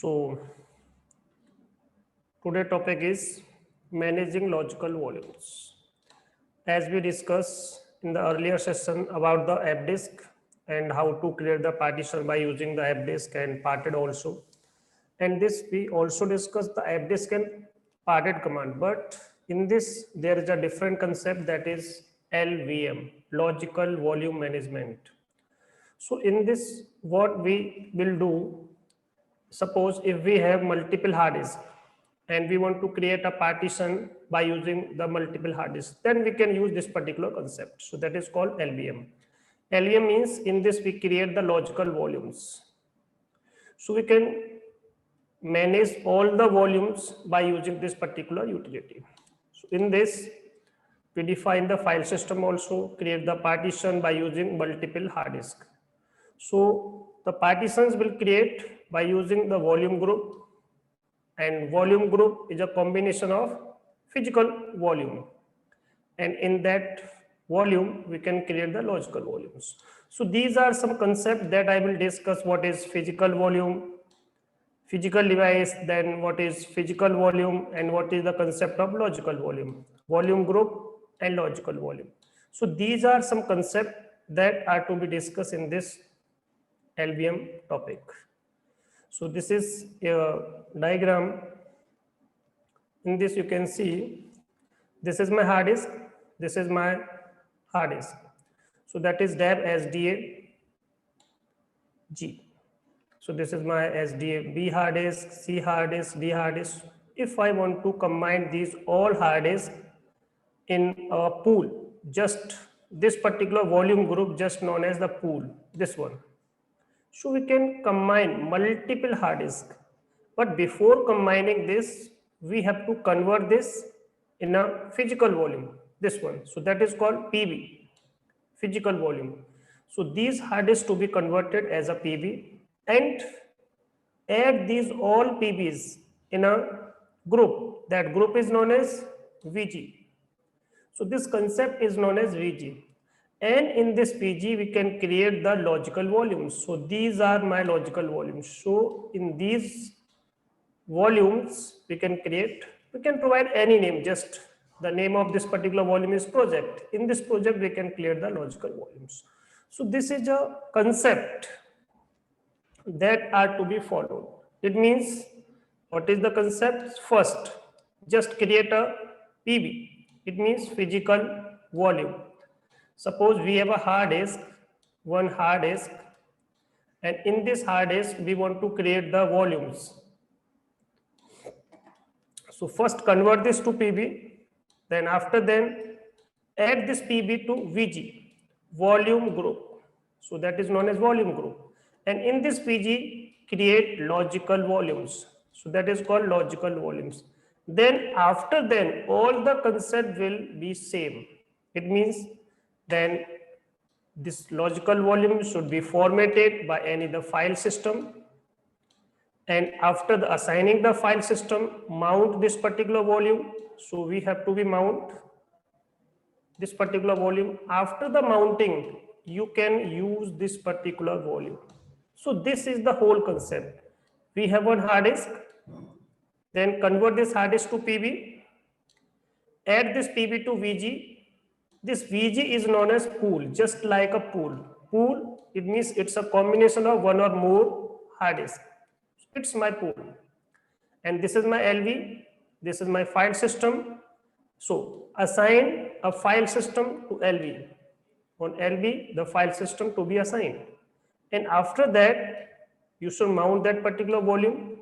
So today topic is managing logical volumes. As we discussed in the earlier session about the app disk and how to create the partition by using the app disk and parted also. And this we also discussed the app disk and parted command. But in this there is a different concept, that is LVM, logical volume management. So in this what we will do, suppose if we have multiple hard disks and we want to create a partition by using the multiple hard disks, then we can use this particular concept. So that is called LVM. LVM means in this we create the logical volumes. So we can manage all the volumes by using this particular utility. So in this we define the file system, also create the partition by using multiple hard disk. So the partitions will create by using the volume group, and volume group is a combination of physical volume, and in that volume we can create the logical volumes. So these are some concepts that I will discuss. What is physical volume, physical device, then what is physical volume, and what is the concept of logical volume, volume group and logical volume. So these are some concepts that are to be discussed in this LVM topic. So this is a diagram. In this you can see, this is my hard disk, this is my hard disk. So that is DAB SDA G. So this is my SDA B hard disk, C hard disk, D hard disk. If I want to combine these all hard disks in a pool, just this particular volume group just known as the pool, this one. So we can combine multiple hard disks. But before combining this, we have to convert this in a physical volume, this one. So that is called PV, physical volume. So these hard disks to be converted as a PV, and add these all PVs in a group. That group is known as VG. So this concept is known as VG. And in this PG, we can create the logical volumes. So these are my logical volumes. So in these volumes, we can provide any name, just the name of this particular volume is project. In this project, we can create the logical volumes. So this is a concept that are to be followed. It means, what is the concept? First, just create a PV. It means physical volume. Suppose we have a hard disk, one hard disk, and in this hard disk we want to create the volumes. So first convert this to PV, then after then add this PV to VG, volume group. So that is known as volume group. And in this PG create logical volumes. So that is called logical volumes. Then after then all the concept will be same. It means then this logical volume should be formatted by any the file system, and after the assigning the file system, mount this particular volume. So we have to be mount this particular volume. After the mounting, you can use this particular volume. So this is the whole concept. We have one hard disk, then convert this hard disk to PV, add this PV to VG. This VG is known as pool, just like a pool. Pool, it means it's a combination of one or more hard disk. It's my pool. And this is my LV, this is my file system. So assign a file system to LV. On LV, the file system to be assigned. And after that, you should mount that particular volume.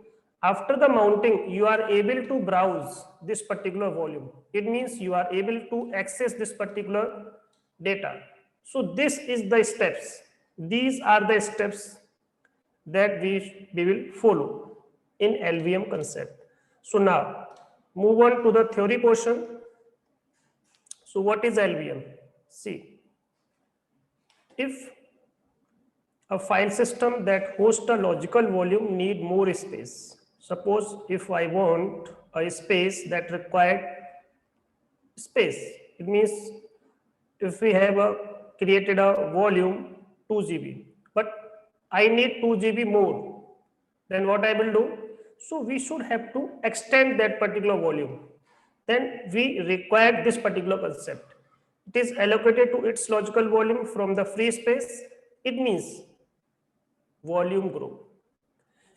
After the mounting, you are able to browse this particular volume. It means you are able to access this particular data. So this is the steps. These are the steps that we will follow in LVM concept. So now move on to the theory portion. So what is LVM? See, if a file system that hosts a logical volume need more space. Suppose if I want a space that required space, it means if we have created a volume 2 GB, but I need 2 GB more, then what I will do? So we should have to extend that particular volume. Then we require this particular concept. It is allocated to its logical volume from the free space. It means volume group.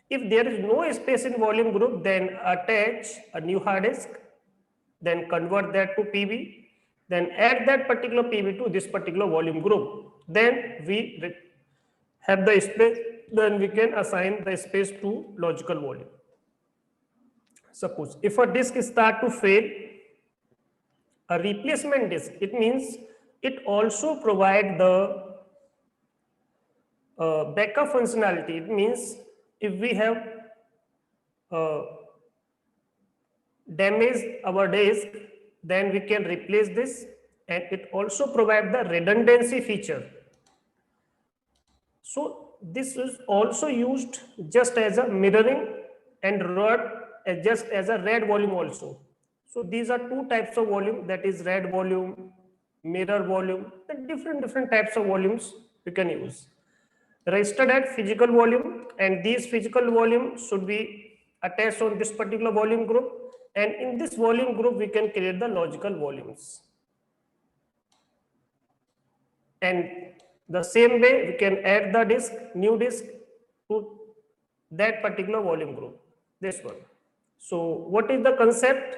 If there is no space in volume group, then attach a new hard disk, then convert that to PV, then add that particular PV to this particular volume group. Then we have the space, then we can assign the space to logical volume. Suppose if a disk start to fail, a replacement disk, it means it also provide the backup functionality. It means if we have damaged our disk, then we can replace this, and it also provide the redundancy feature. So this is also used just as a mirroring and just as a read volume also. So these are two types of volume, that is read volume, mirror volume, and different types of volumes you can use. Registered at physical volume, and these physical volume should be attached on this particular volume group, and in this volume group we can create the logical volumes. And the same way we can add the disk, new disk to that particular volume group, this one. So what is the concept?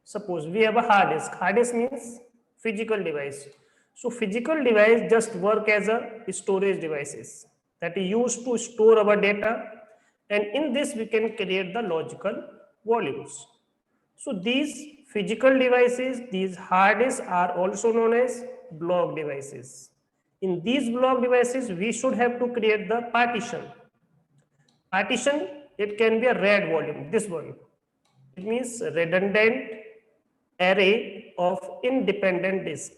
Suppose we have a hard disk. Hard disk means physical device. So physical device just work as a storage devices that is used to store our data, and in this we can create the logical volumes. So these physical devices, these hard disks are also known as block devices. In these block devices, we should have to create the partition. Partition, it can be a read volume, this one. It means redundant array of independent disks.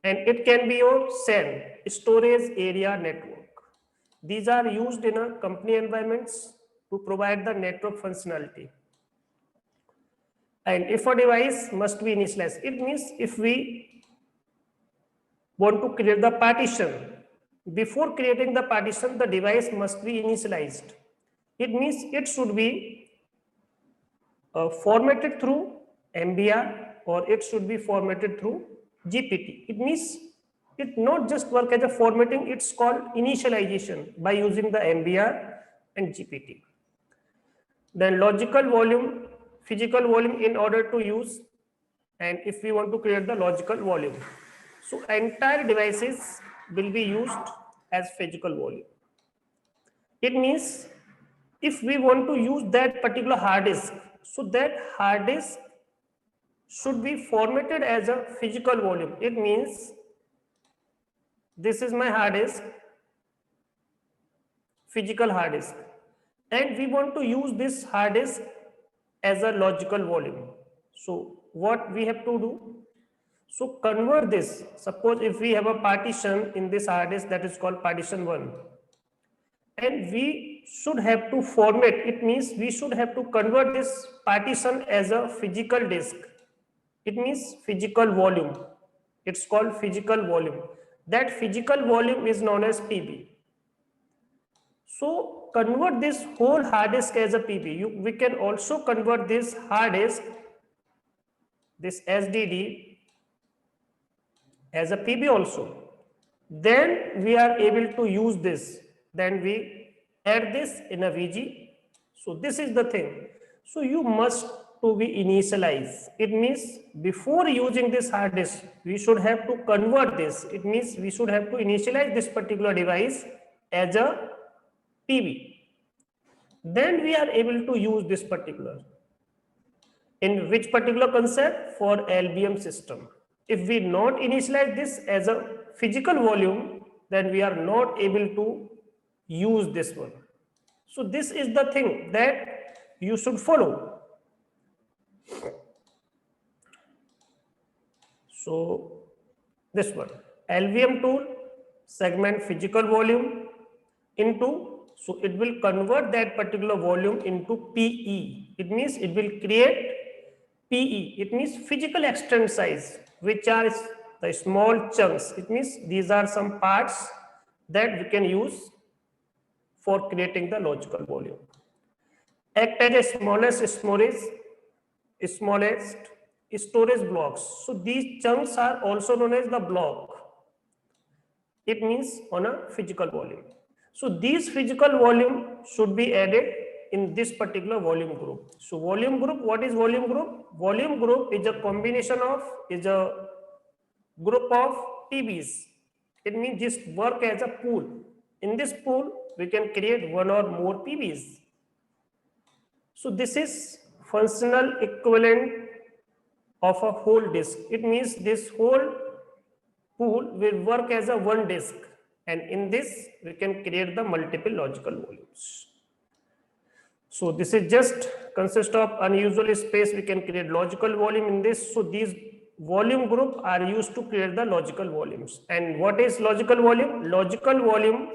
And it can be your SAN, storage area network. These are used in a company environments to provide the network functionality. And if a device must be initialized, it means if we want to create the partition, before creating the partition, the device must be initialized. It means it should be formatted through MBR, or it should be formatted through GPT. It means it not just work as a formatting, it's called initialization by using the MBR and GPT. Then logical volume, physical volume in order to use, and if we want to create the logical volume. So entire devices will be used as physical volume. It means if we want to use that particular hard disk, so that hard disk should be formatted as a physical volume. It means this is my hard disk, physical hard disk, and we want to use this hard disk as a logical volume. So what we have to do? So convert this. Suppose if we have a partition in this hard disk, that is called partition 1, and we should have to format, it means we should have to convert this partition as a physical disk. It means physical volume. It's called physical volume. That physical volume is known as PB. So convert this whole hard disk as a PB. We can also convert this hard disk, this SDD, as a PB also. Then we are able to use this. Then we add this in a VG. So this is the thing. So you must to be initialized. It means before using this hard disk, we should have to convert this. It means we should have to initialize this particular device as a PB. Then we are able to use this particular. In which particular concept? For LBM system. If we not initialize this as a physical volume, then we are not able to use this one. So this is the thing that you should follow. So this one, LVM tool, segment physical volume into, so it will convert that particular volume into PE. It means it will create PE. It means physical extent size, which are the small chunks. It means these are some parts that we can use for creating the logical volume. act as a smallest storage blocks. So these chunks are also known as the block. It means on a physical volume. So these physical volume should be added in this particular volume group. So volume group, what is volume group? Volume group is a combination of, is a group of PBs. It means just work as a pool. In this pool, we can create one or more PBs. So this is functional equivalent of a whole disk. It means this whole pool will work as a one disk, and in this we can create the multiple logical volumes. So this is just consist of unusual space. We can create logical volume in this. So these volume group are used to create the logical volumes. And what is logical volume? Logical volume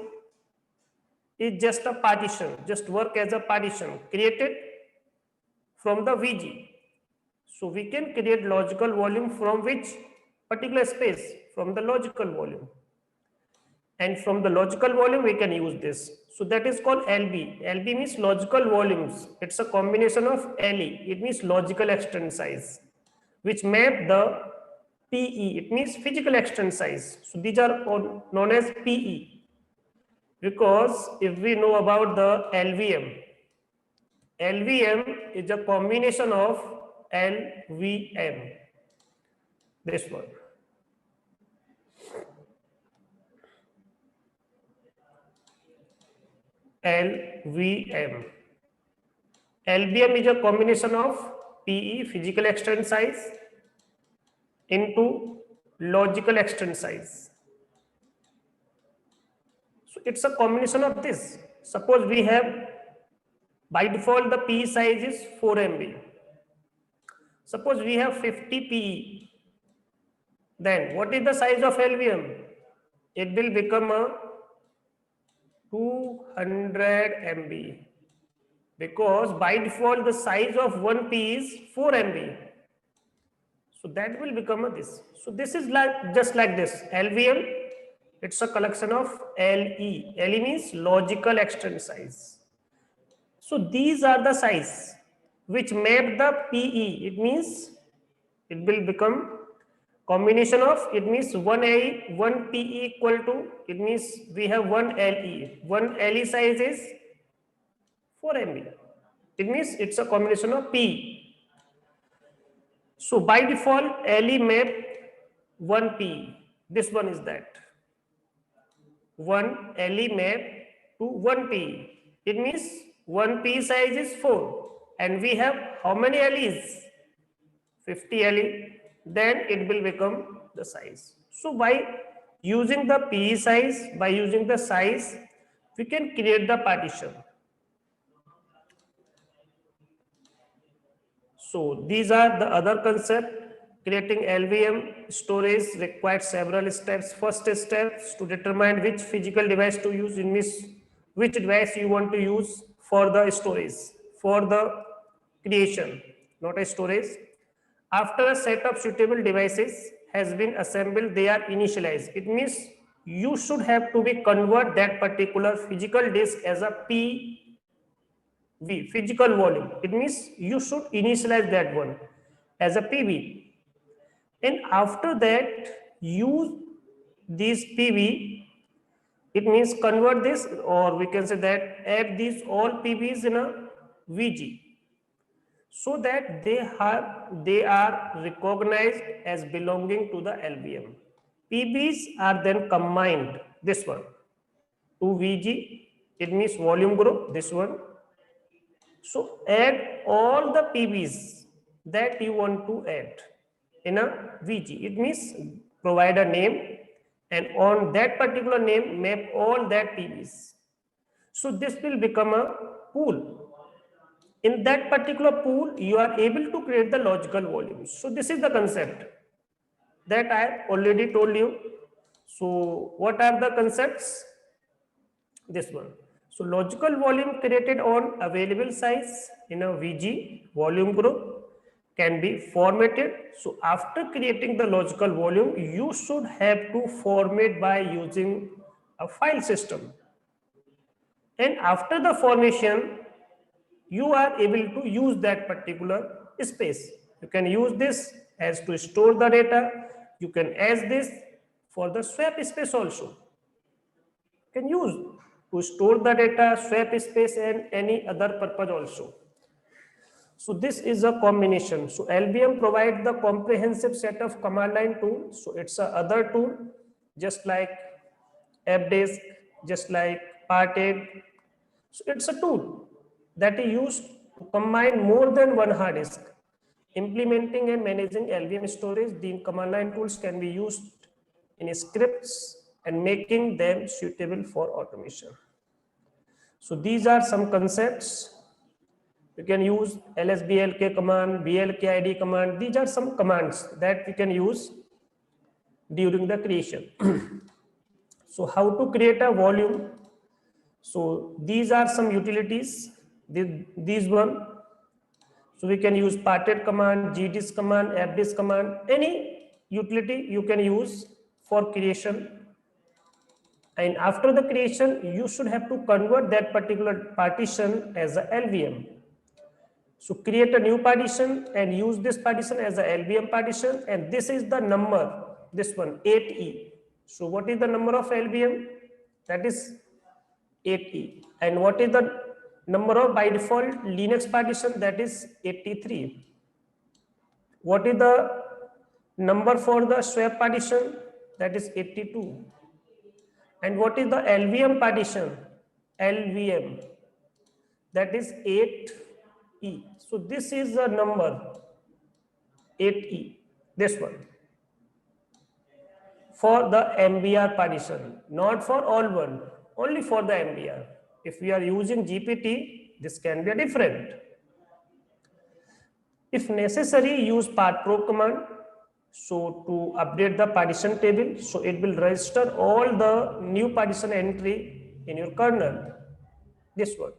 is just a partition, just work as a partition created from the VG. So we can create logical volume from which particular space? From the logical volume. And from the logical volume, we can use this. So that is called LB. LB means logical volumes. It's a combination of LE. It means logical extent size, which map the PE. It means physical extent size. So these are known as PE. Because if we know about the LVM, LVM is a combination of LVM. This one. LVM. LVM is a combination of PE, physical extent size, into logical extent size. So it's a combination of this. Suppose we have, by default, the PE size is 4 MB. Suppose we have 50 PE. Then what is the size of LVM? It will become a 200 MB, because by default the size of one P is 4 MB. So that will become a this. So this is like just like this. LVM, it's a collection of LE. LE means logical extent size. So these are the size which map the PE. It means it will become combination of, it means one PE equal to, it means we have one LE. One LE size is 4 MB. It means it's a combination of P. So by default, LE map one PE. This one is that. One LE map to one PE. It means one PE size is 4. And we have how many LEs? 50 LE. Then it will become the size. So by using the PE size, by using the size, we can create the partition. So these are the other concept. Creating LVM storage requires several steps. First step is to determine which physical device to use, in which device you want to use for the storage, for the creation, not a storage. After a set of suitable devices has been assembled, they are initialized. It means you should have to be convert that particular physical disk as a PV, physical volume. It means you should initialize that one as a PV. And after that, use these PV. It means convert this, or we can say that add these all PVs in a VG, so that they are recognized as belonging to the LVM. PBs are then combined, this one, to VG, it means volume group, this one. So add all the PBs that you want to add in a VG. It means provide a name, and on that particular name map all that PBs. So this will become a pool. In that particular pool, you are able to create the logical volumes. So this is the concept that I already told you. So what are the concepts? This one. So logical volume created on available size in a VG volume group can be formatted. So after creating the logical volume, you should have to format by using a file system. And after the formation, you are able to use that particular space. You can use this as to store the data. You can use this for the swap space also. You can use to store the data, swap space, and any other purpose also. So this is a combination. So LBM provides the comprehensive set of command line tools. So it's a other tool, just like AppDisk, just like Parted. So it's a tool that is used to combine more than one hard disk. Implementing and managing LVM storage, the command line tools can be used in scripts and making them suitable for automation. So these are some concepts. You can use lsblk command, blkid command. These are some commands that we can use during the creation. So how to create a volume? So these are some utilities. These one. So we can use parted command, gdisk command, appdisk command, any utility you can use for creation. And after the creation, you should have to convert that particular partition as a LVM. So create a new partition and use this partition as a LVM partition. And this is the number, this one, 8E. So what is the number of LVM? That is 8E. And what is the number of by default Linux partition? That is 83. What is the number for the swap partition? That is 82. And what is the LVM partition? LVM. That is 8E. So this is the number 8E. This one. For the MBR partition, not for all one, only for the MBR. If we are using GPT, this can be different. If necessary, use partproc command. So to update the partition table, so it will register all the new partition entry in your kernel. This one.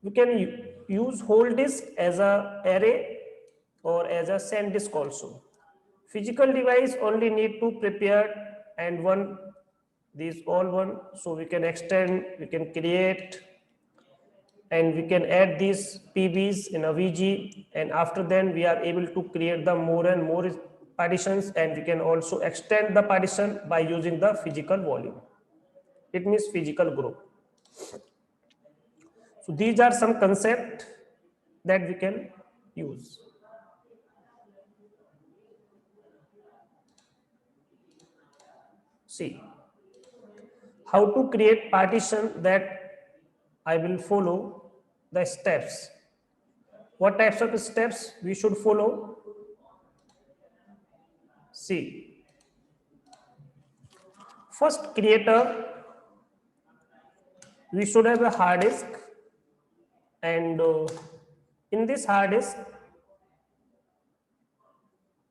We can use whole disk as a array or as a SanDisk also. Physical device only need to prepare and one, these all one. So we can extend, we can create, and we can add these PBs in a VG, and after then we are able to create the more and more partitions, and we can also extend the partition by using the physical volume. It means physical group. So these are some concepts that we can use. See, how to create partition, that I will follow the steps. What types of steps we should follow? See, first we should have a hard disk, and in this hard disk,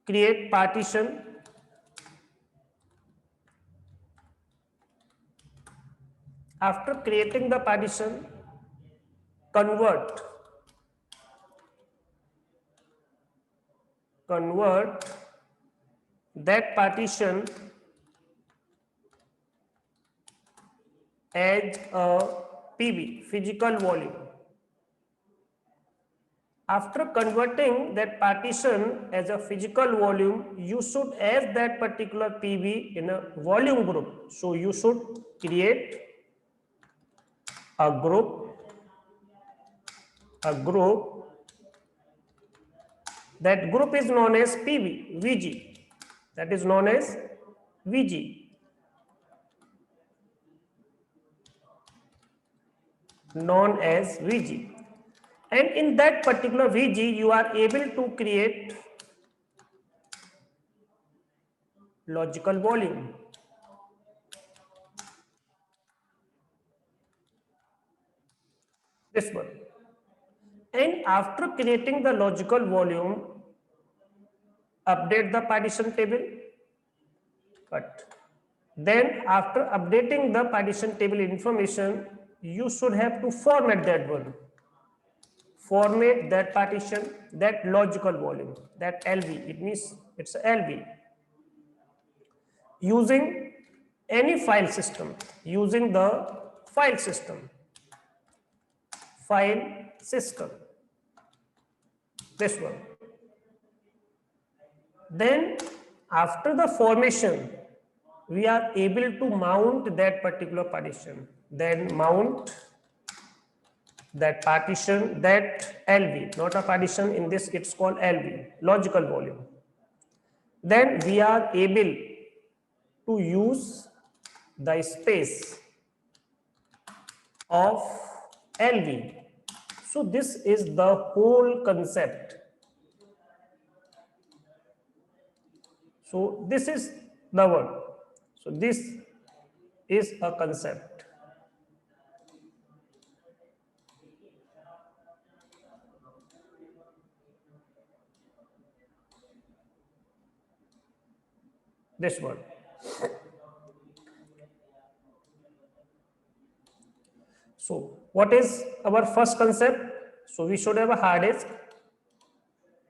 create partition. After creating the partition, convert that partition as a PV, physical volume. After converting that partition as a physical volume, you should add that particular PV in a volume group. So you should create a group, that group is known as VG, that is known as VG. Known as VG. And in that particular VG, you are able to create logical volume. This one. And after creating the logical volume, update the partition table. But then after updating the partition table information, you should have to format that one. Format that partition, that logical volume, that LV. It means it's LV. Using any file system, using the file system. file system, this one. Then after the formation, we are able to mount that particular partition. Then mount that partition, that LV, not a partition, in this it's called LV, logical volume. Then we are able to use the space of LV. So this is the whole concept. So this is the word. So this is a concept. This one. So what is our first concept? So we should have a hard disk.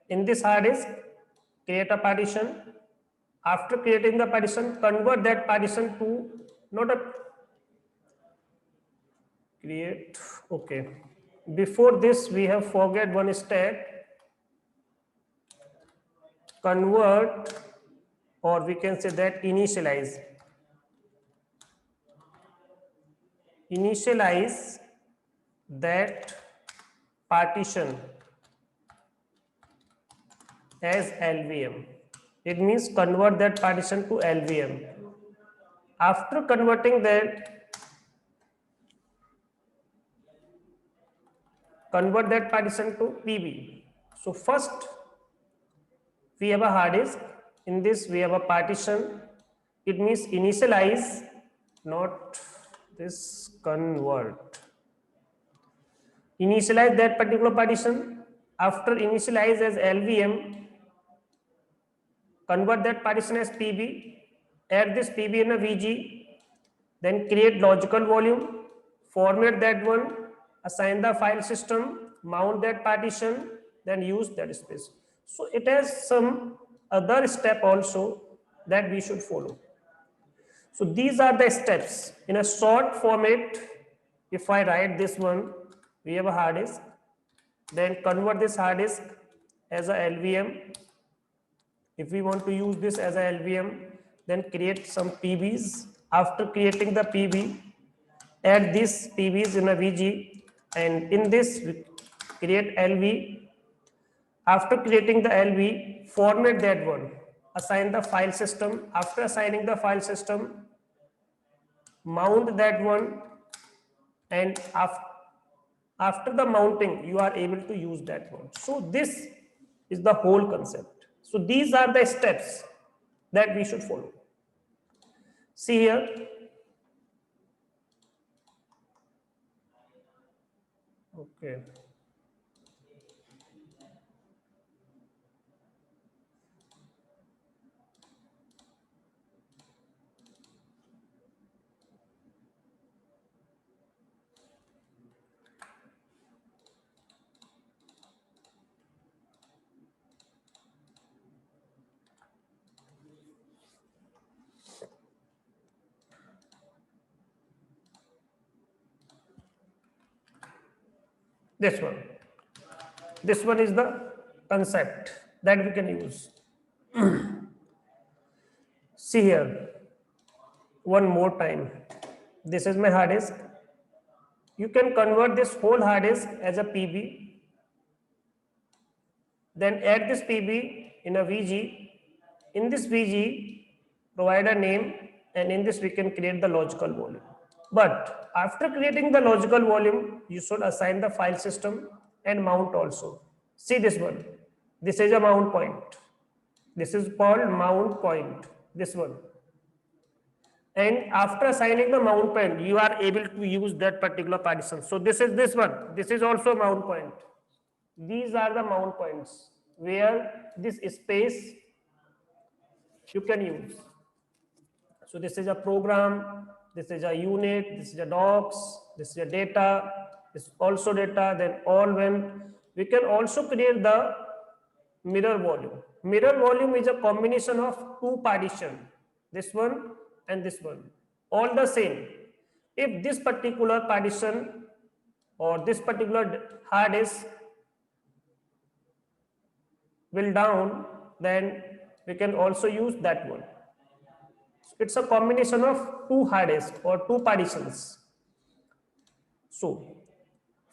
In this hard disk, create a partition. After creating the partition, convert that partition to not a create. Okay. Before this, we have forget one step. Convert, or we can say that initialize. Initialize that partition as LVM. It means convert that partition to LVM. After converting that, convert that partition to PB. So first, we have a hard disk. In this, we have a partition. It means initialize, not this, convert. Initialize that particular partition. After initialize as LVM, convert that partition as PB, add this PB in a VG, then create logical volume, format that one, assign the file system, mount that partition, then use that space. So it has some other step also that we should follow. So these are the steps. In a short format, if I write this one, we have a hard disk, then convert this hard disk as a LVM. If we want to use this as a LVM, then create some PBs. After creating the PB, add these PBs in a VG, and in this we create LV. After creating the LV, format that one, assign the file system. After assigning the file system, mount that one, and after the mounting, you are able to use that one. So this is the whole concept. So these are the steps that we should follow. See here. Okay. This one. This one is the concept that we can use. See here. One more time. This is my hard disk. You can convert this whole hard disk as a PB. Then add this PB in a VG. In this VG, provide a name, and in this we can create the logical volume. But after creating the logical volume, you should assign the file system and mount also. See this one. This is a mount point. This is called mount point. This one. And after assigning the mount point, you are able to use that particular partition. So this is this one. This is also mount point. These are the mount points where this space you can use. So this is a program, this is a unit, this is a docs, this is a data, this is also data, then all when. We can also create the mirror volume. Mirror volume is a combination of two partitions, this one and this one, all the same. If this particular partition or this particular hard disk will down, then we can also use that one. It's a combination of two hard disks or two partitions. So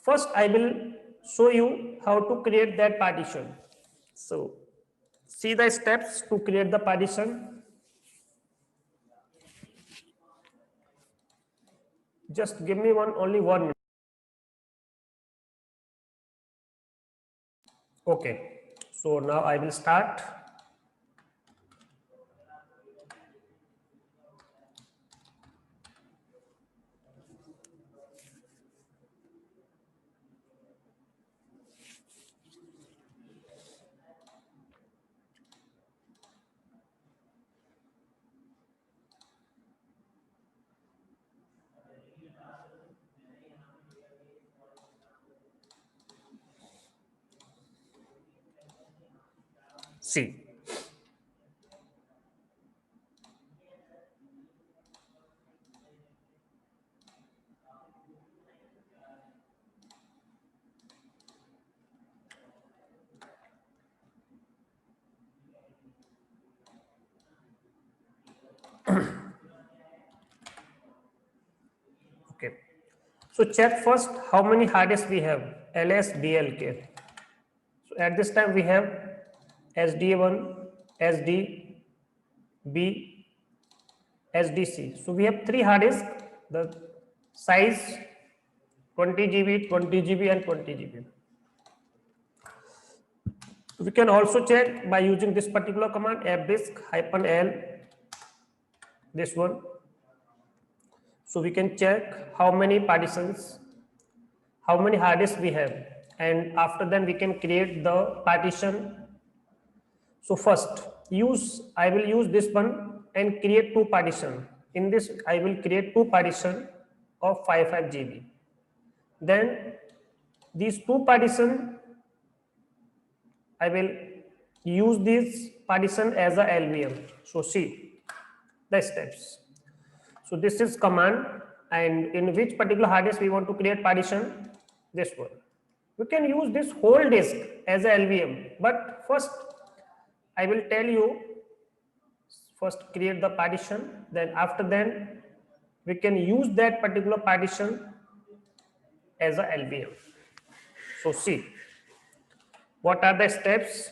first I will show you how to create that partition. So see the steps to create the partition. Just give me only 1 minute. Okay, so now I will start. See, okay. So check first how many hard disks we have, LS, DLK. So at this time we have SD1, SD, B, SDC. So we have 3 hard disks. The size 20 GB, 20 GB and 20 GB. We can also check by using this particular command fdisk-l, this one. So we can check how many partitions, how many hard disks we have, and after then we can create the partition. So first I will use this one and create 2 partition. In this I will create 2 partition of 5 GB. Then these 2 partition I will use this partition as a LVM. So see the steps. So this is command, and in which particular hard disk we want to create partition, this one. We can use this whole disk as a LVM, but first I will tell you, first create the partition, then after then we can use that particular partition as a LVM. So see, what are the steps?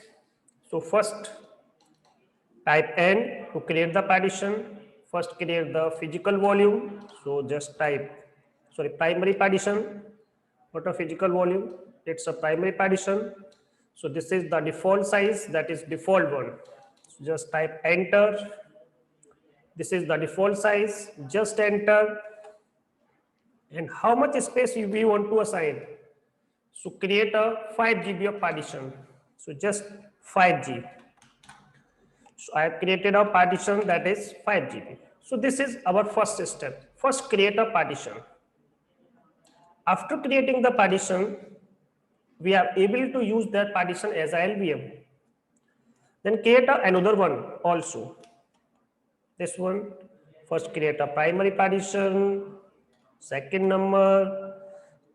So first type N to create the partition. First create the physical volume. So just type, primary partition. What a physical volume? It's a primary partition. So this is the default size, that is default one. So just type enter. This is the default size, just enter. And how much space we want to assign? So create a 5 GB of partition. So just 5 GB. So I have created a partition that is 5 GB. So this is our first step. First create a partition. After creating the partition, we are able to use that partition as a LVM. Then create another one also. This one, first create a primary partition, second number,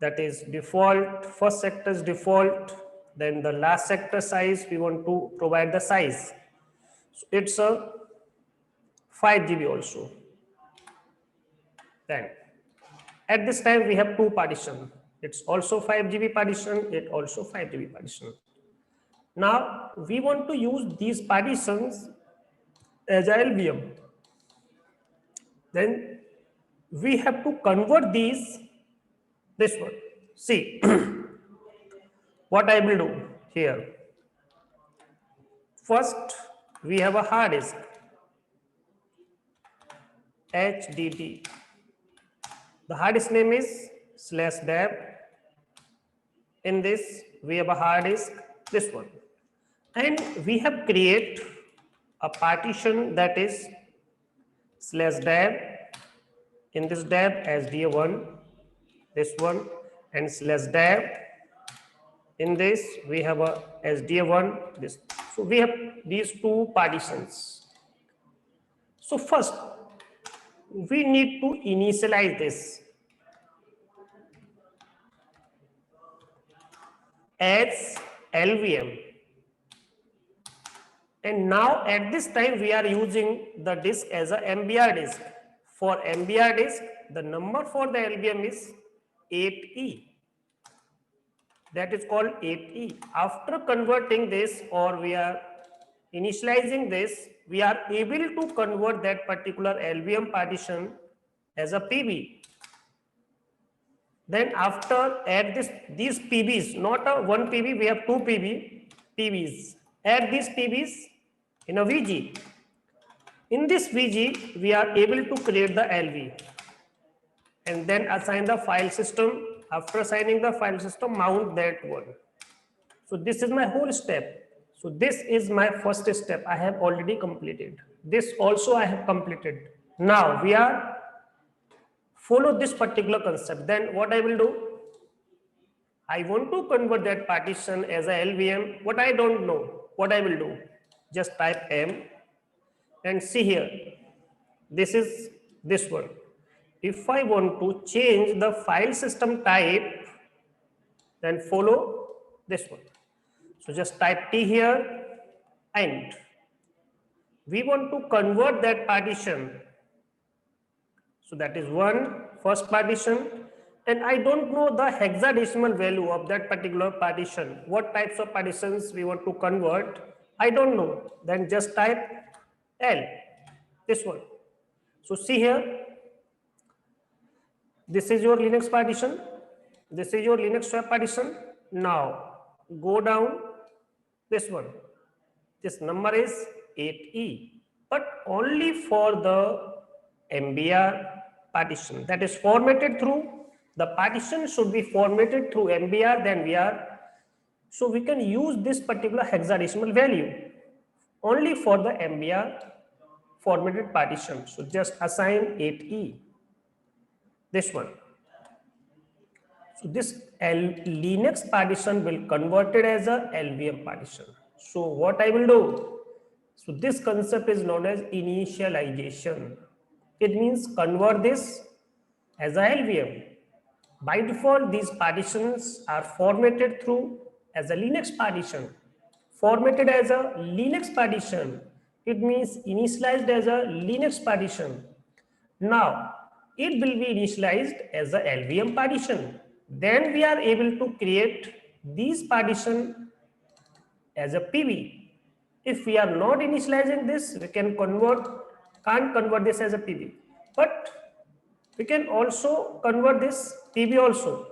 that is default, first sector is default, then the last sector size, we want to provide the size. So it's a 5 GB also. Then at this time we have 2 partition. It's also 5 GB partition, it also 5 GB partition. Now we want to use these partitions as a LVM. Then we have to convert this one. See what I will do here. First, we have a hard disk, HDD. The hard disk name is /dev. In this, we have a hard disk, this one. And we have created a partition that is /dev. In this dev, SD1, this one, and /dev. In this, we have a SD1, this. So we have these 2 partitions. So first, we need to initialize this. as LVM. And now at this time we are using the disk as a MBR disk. For MBR disk, the number for the LVM is 8E. That is called 8E. After converting this, or we are initializing this, we are able to convert that particular LVM partition as a PB. Then after add these PBs, not a one PB, we have two PBs. Add these PBs in a VG. In this VG, we are able to create the LV and then assign the file system. After assigning the file system, mount that one. So this is my whole step. So this is my first step. I have already completed. This also I have completed. Now we are follow this particular concept. Then what I will do? I want to convert that partition as a LVM. What I don't know, what I will do? Just type M and see here. This is this one. If I want to change the file system type, then follow this one. So just type T here and we want to convert that partition. So that is first partition, and I don't know the hexadecimal value of that particular partition. What types of partitions we want to convert, I don't know. Then just type L, this one. So see here, this is your Linux partition. This is your Linux swap partition. Now go down this one. This number is 8E, but only for the MBR partition that is formatted through. The partition should be formatted through MBR, then VR. So we can use this particular hexadecimal value only for the MBR formatted partition. So just assign 8E, this one. So this Linux partition will convert it as a LVM partition. So what I will do? So this concept is known as initialization. It means convert this as a LVM. By default, these partitions are formatted through as a Linux partition. Formatted as a Linux partition, it means initialized as a Linux partition. Now, it will be initialized as a LVM partition. Then we are able to create these partition as a PB. If we are not initializing this, we can't convert this as a PB. But we can also convert this PB also.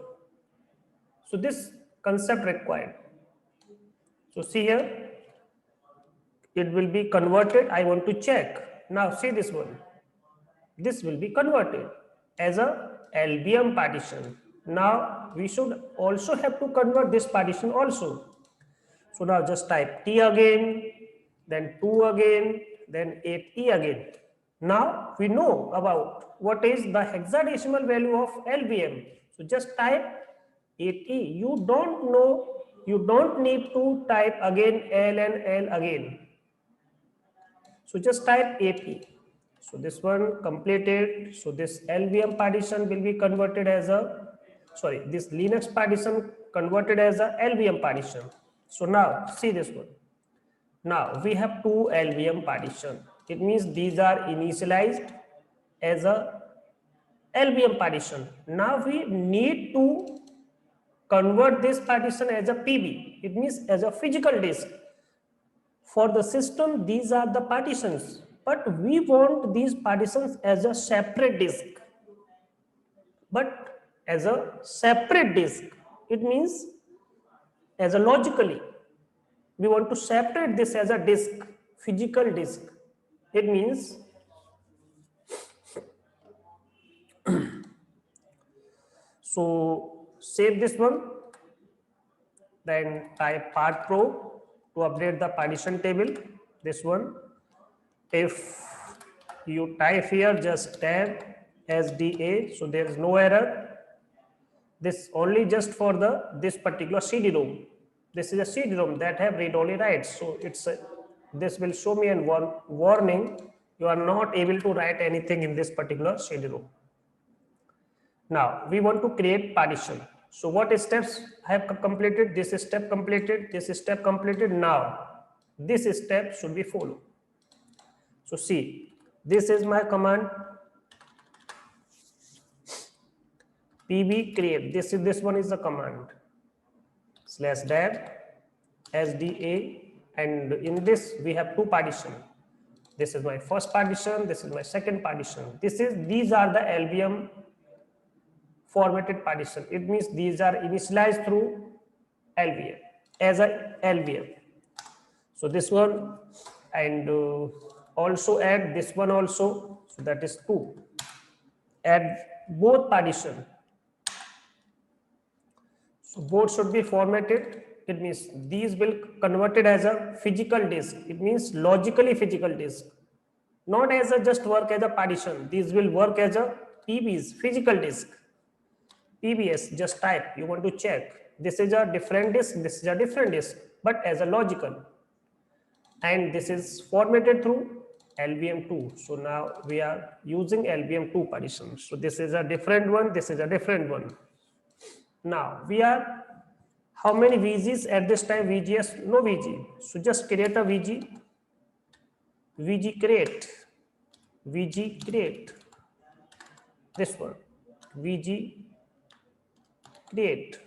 So this concept required. So see here, it will be converted. I want to check. Now see this one. This will be converted as a LVM partition. Now we should also have to convert this partition also. So now just type T again, then 2 again, then 8E again. Now we know about what is the hexadecimal value of LVM. So just type 8E. You don't know, you don't need to type again L and L again. So just type 8E. So this one completed. So this LVM partition will be converted as a, this Linux partition converted as a LVM partition. So now see this one. Now we have two LVM partition. It means these are initialized as a LVM partition. Now we need to convert this partition as a PB. It means as a physical disk. For the system, these are the partitions, but we want these partitions as a separate disk. But as a separate disk, it means as a logically, we want to separate this as a disk, physical disk. It means so save this one, then type part pro to update the partition table, this one. If you type here just tab SDA, so there is no error. This only just for this particular CD-ROM. This is a CD-ROM that have read-only writes. So this will show me a warning. You are not able to write anything in this particular CD-ROM. Now we want to create partition. So what steps I have completed? This step completed, this step completed. Now this step should be followed. So see, this is my command pb create. This one is the command /dev sda, and in this we have two partition. This is my first partition, this is my second partition. These are the LVM formatted partition. It means these are initialized through LVM as a LVM. So this one, and also add this one also. So that is 2. Add both partition. So both should be formatted. It means these will converted as a physical disk. It means logically physical disk, not as a just work as a partition. These will work as a PBs, physical disk. PBS, just type. You want to check. This is a different disk. This is a different disk, but as a logical. And this is formatted through LVM2. So now we are using LVM2 partition. So this is a different one. This is a different one. Now we are, how many VGs at this time? VGS, no VG. So just create a VG. VG create. VG create. This one. VG create.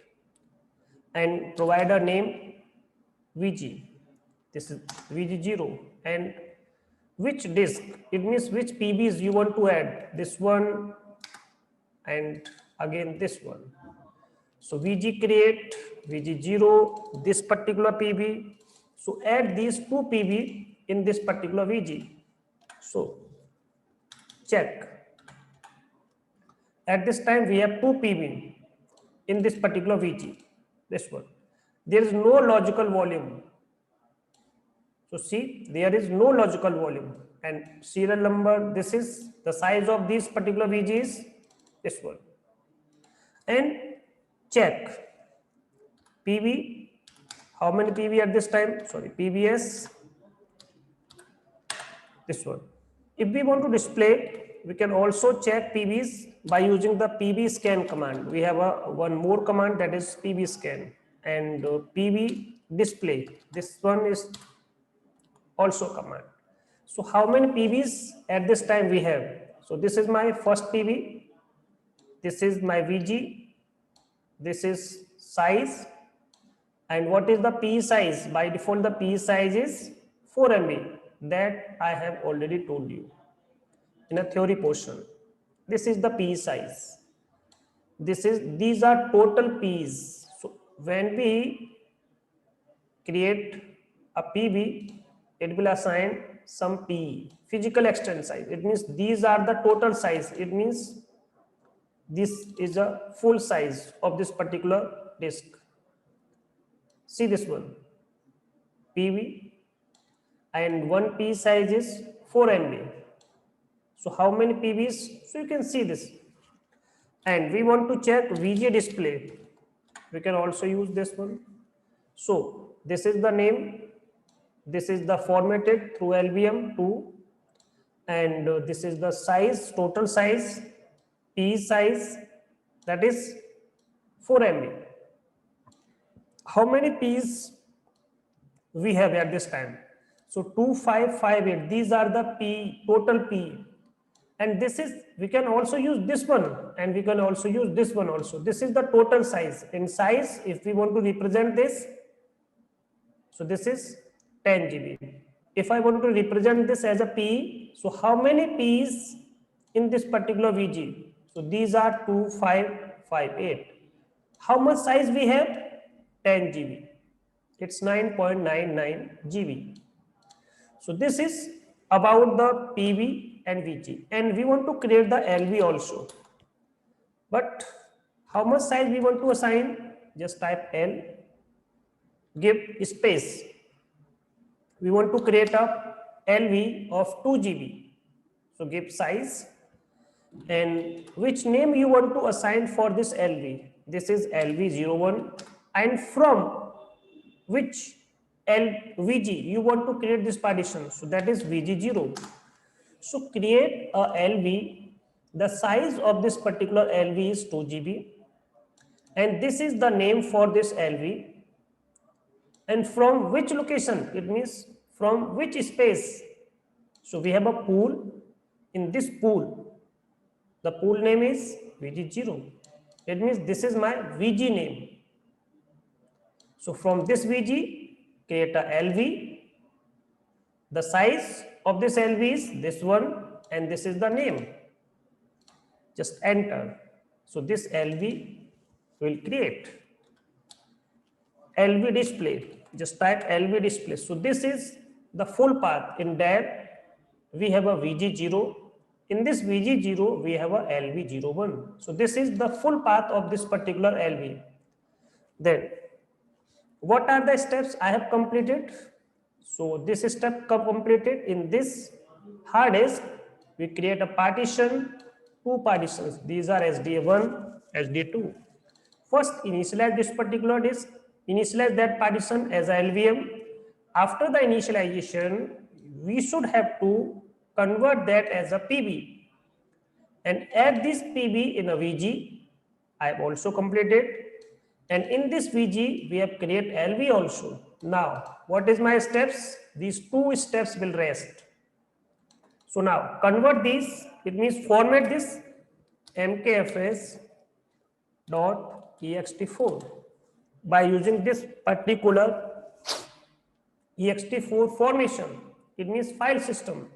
And provide a name VG. This is VG0. And which disk? It means which PBs you want to add. This one and again this one. So VG create, VG0, this particular PB. So add these two PB in this particular VG. So check. At this time we have two PB in this particular VG. This one. There is no logical volume. So see, there is no logical volume, and serial number, this is the size of this particular VG is this one. And check PB, how many PB at this time? Sorry, PBS, this one. If we want to display, we can also check PBs by using the PB scan command. We have one more command, that is PB scan, and PB display. This one is also command. So how many PBs at this time we have? So this is my first PB. This is my VG. This is size. And what is the P size? By default, the P size is 4 MB. That I have already told you in a theory portion. This is the P size. These are total P's. So when we create a PB, it will assign some P, physical extent size. It means these are the total size. It means this is a full size of this particular disk. See this one, PB, and one P size is 4 MB. So how many PBs? So you can see this. And we want to check VG display. We can also use this one. So this is the name. This is the formatted through LVM2, and this is the size, total size, P size, that is 4 MB. How many P's we have at this time? So 2558, these are the P, total P. And this is, we can also use this one, and we can also use this one also. This is the total size. In size, if we want to represent this, so this is 10 GB. If I want to represent this as a P, so how many P's in this particular VG? So these are 2558. How much size we have? 10 GB. It's 9.99 GB. So this is about the PB and VG. And we want to create the LV also. But how much size we want to assign? Just type L, give space. We want to create a LV of 2 GB. So give size, and which name you want to assign for this LV. This is LV01, and from which VG you want to create this partition. So that is VG0. So create a LV. The size of this particular LV is 2 GB, and this is the name for this LV. And from which location? It means from which space. So we have a pool. In this pool, the pool name is VG0. It means this is my VG name. So from this VG, create a LV. The size of this LV is this one, and this is the name. Just enter. So this LV will create LV display. Just type LV display. So this is the full path. In that we have a VG0. In this VG0 we have a LV01. So this is the full path of this particular LV. Then what are the steps I have completed? So this step completed. In this hard disk we create a partition, two partitions. These are SDA1, SDA2. First initialize this particular disk, initialize that partition as a LVM. After the initialization we should have to convert that as a PB and add this PB in a VG. I have also completed, and in this VG we have created LV also. Now what is my steps? These two steps will rest. So now convert these, it means format this mkfs dot ext4 by using this particular ext4 formation. It means file system.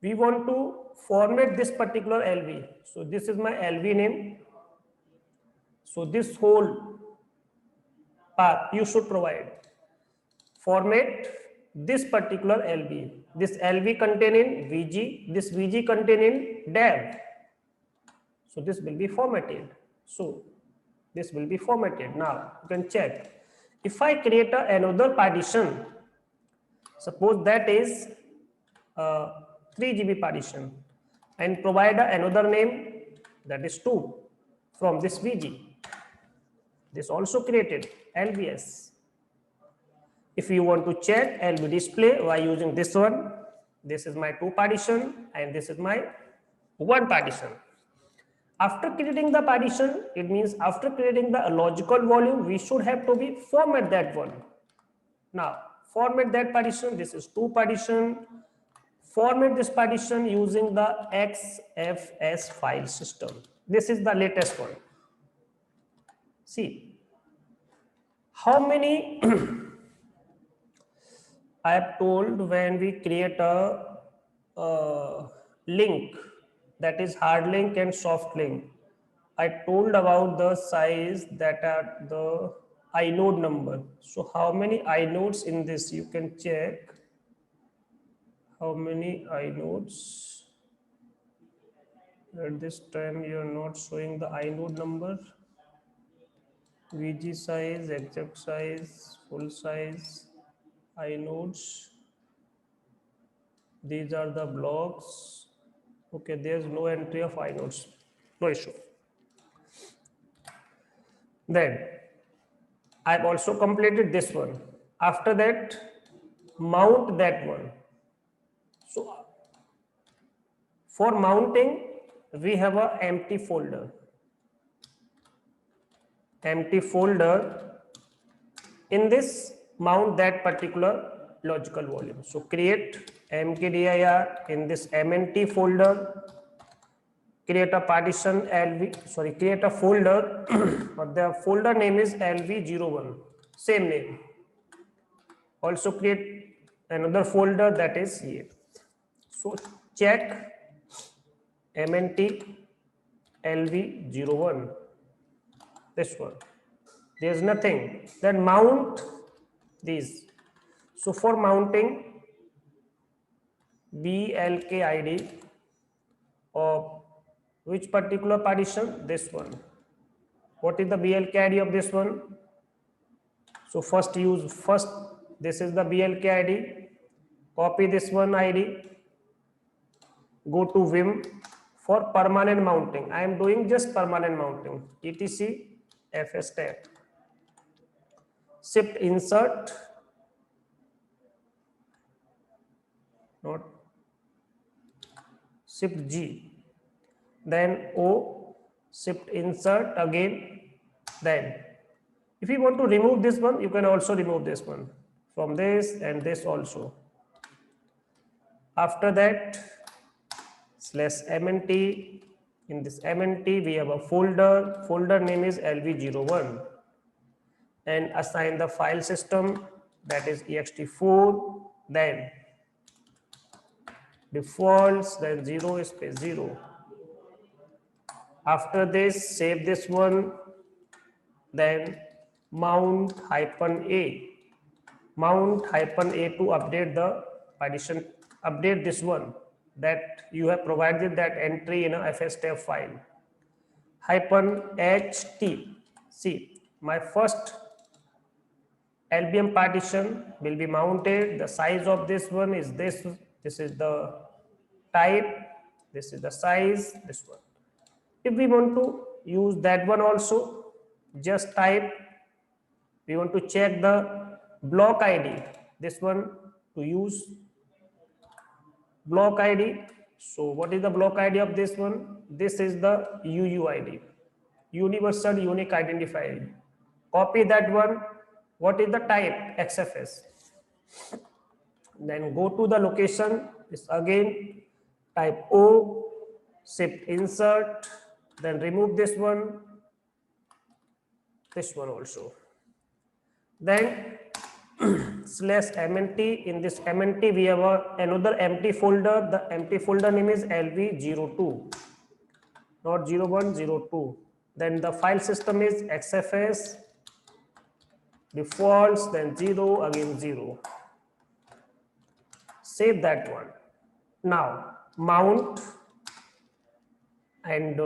We want to format this particular LV. So this is my LV name. So this whole path you should provide. Format this particular LV. This LV containing VG, this VG containing dev. So this will be formatted. So this will be formatted. Now you can check. If I create another partition, suppose that is 3 GB partition, and provide another name, that is 2 from this VG. This also created LVS. If you want to check LV display by using this one, this is my 2 partition and this is my 1 partition. After creating the partition, it means after creating the logical volume, we should have to be format that one. Now format that partition. This is 2 partition. Format this partition using the XFS file system. This is the latest one. See how many I have told when we create a link, that is hard link and soft link. I told about the size that are the inode number. So how many inodes in this? You can check how many inodes. At this time you are not showing the inode number. VG size, exact size, full size, inodes. These are the blocks. Okay, there's no entry of inodes. No issue. Then I've also completed this one. After that, mount that one. So for mounting, we have an empty folder. Empty folder. In this, mount that particular logical volume. So create mkdir in this mnt folder. Create a partition LV, create a folder, but the folder name is LV01, same name. Also create another folder that is here. So check mnt LV01, this one. There is nothing. Then mount these. So for mounting, BLK ID of which particular partition? This one. What is the BLK ID of this one? So first this is the BLK ID. Copy this one ID. Go to Vim for permanent mounting. I am doing just permanent mounting. etc fs tab. Shift insert. Not Shift G. Then O, shift insert again, Then if you want to remove this one, you can also remove this one from this and this also. After that, slash mnt. In this mnt, we have a folder. Folder name is lv01 and assign the file system, that is ext4, then defaults, then 0 space 0. After this, save this one, then mount -a. Mount -a to update the partition, update this one that you have provided that entry in a fstf file. -ht. See, my first LBM partition will be mounted. The size of this one is this. This is the type. This is the size. This one. If we want to use that one also, just type. We want to check the block ID. This one to use block ID. So what is the block ID of this one? This is the UUID, Universal Unique Identifier. Copy that one. What is the type? XFS. Then go to the location. This again type O, shift insert, then remove this one also. Then slash mnt. In this mnt, we have another empty folder. The empty folder name is lv02, not 01, 02. Then the file system is xfs, defaults, then 0, again 0. Save that one. Now mount and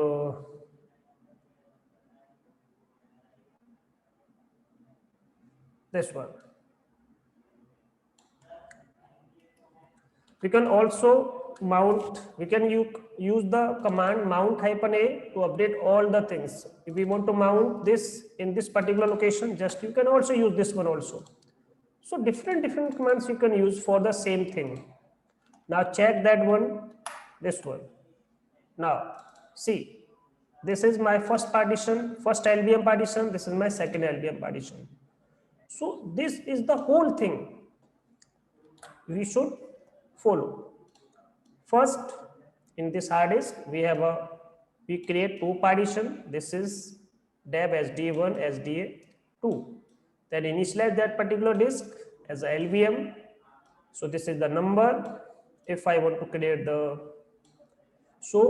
this one. We can also mount, we can use the command mount -a to update all the things. If we want to mount this in this particular location, just you can also use this one also. So different commands you can use for the same thing. Now check that one, this one. Now see, this is my first partition, first LBM partition. This is my second LBM partition. So this is the whole thing we should follow. First, in this hard disk, we create two partition. This is DEB SDA1, SDA2. Then initialize that particular disk as a LVM. So this is the number. If I want to create so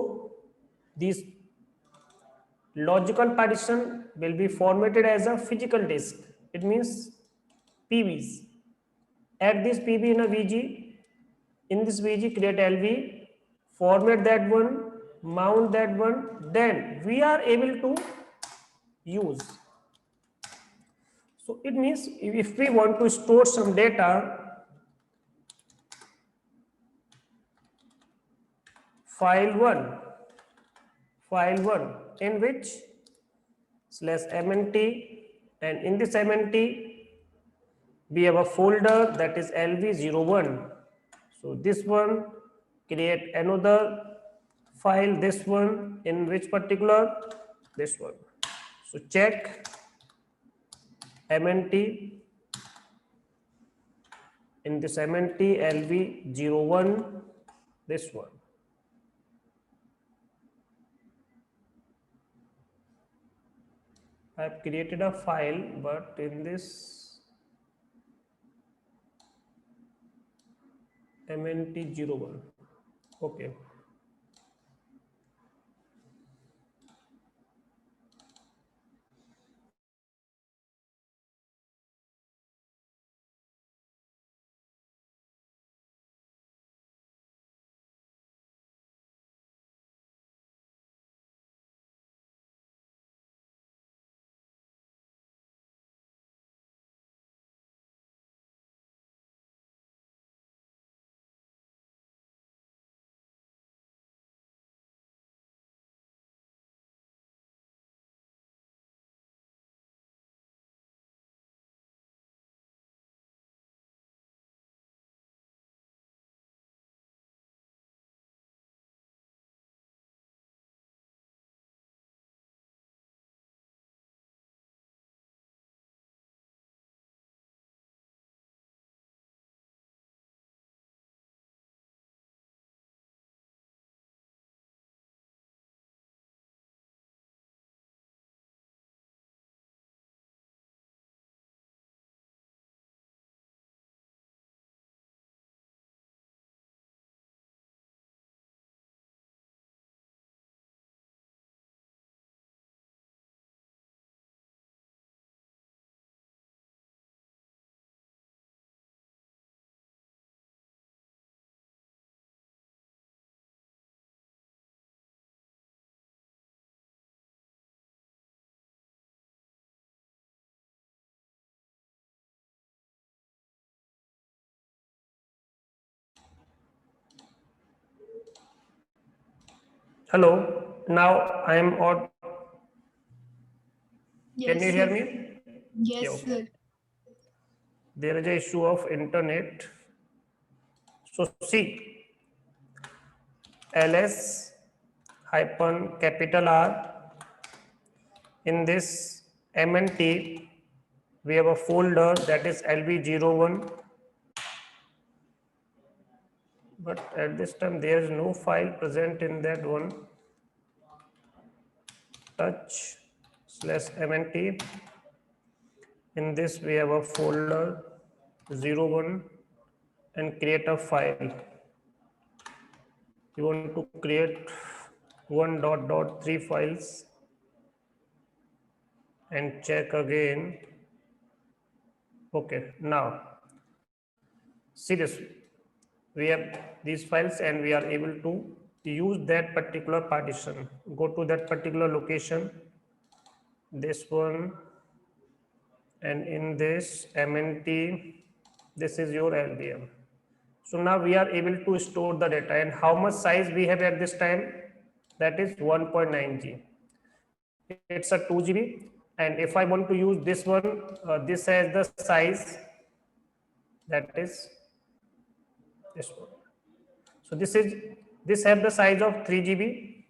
these logical partition will be formatted as a physical disk. It means PBs. Add this PB in a VG. In this VG, create LV, format that one, mount that one, then we are able to use. So it means if we want to store some data, file one in which /mnt, and in this mnt we have a folder that is lv01. So this one, create another file, this one, in which particular? This one. So check mnt, in this mnt lv01, this one. I have created a file, but in this mnt01. Okay. Hello. Now I am on. Can Yes, you hear sir. me? Yeah, Yes, okay. sir. There is a issue of internet. So see, ls hyphen capital R in this mnt we have a folder that is lv01, but at this time there is no file present in that one. Touch slash mnt, in this we have a folder 01 and create a file. You want to create one dot 3 files and check again. Okay, now see this. We have these files and we are able to use that particular partition. Go to that particular location, this one, and in this mnt, this is your LVM. So now we are able to store the data, and how much size we have at this time? That is 1.9 G. It's a 2 GB, and if I want to use this one, this has the size, that is this one. So this have the size of 3 GB,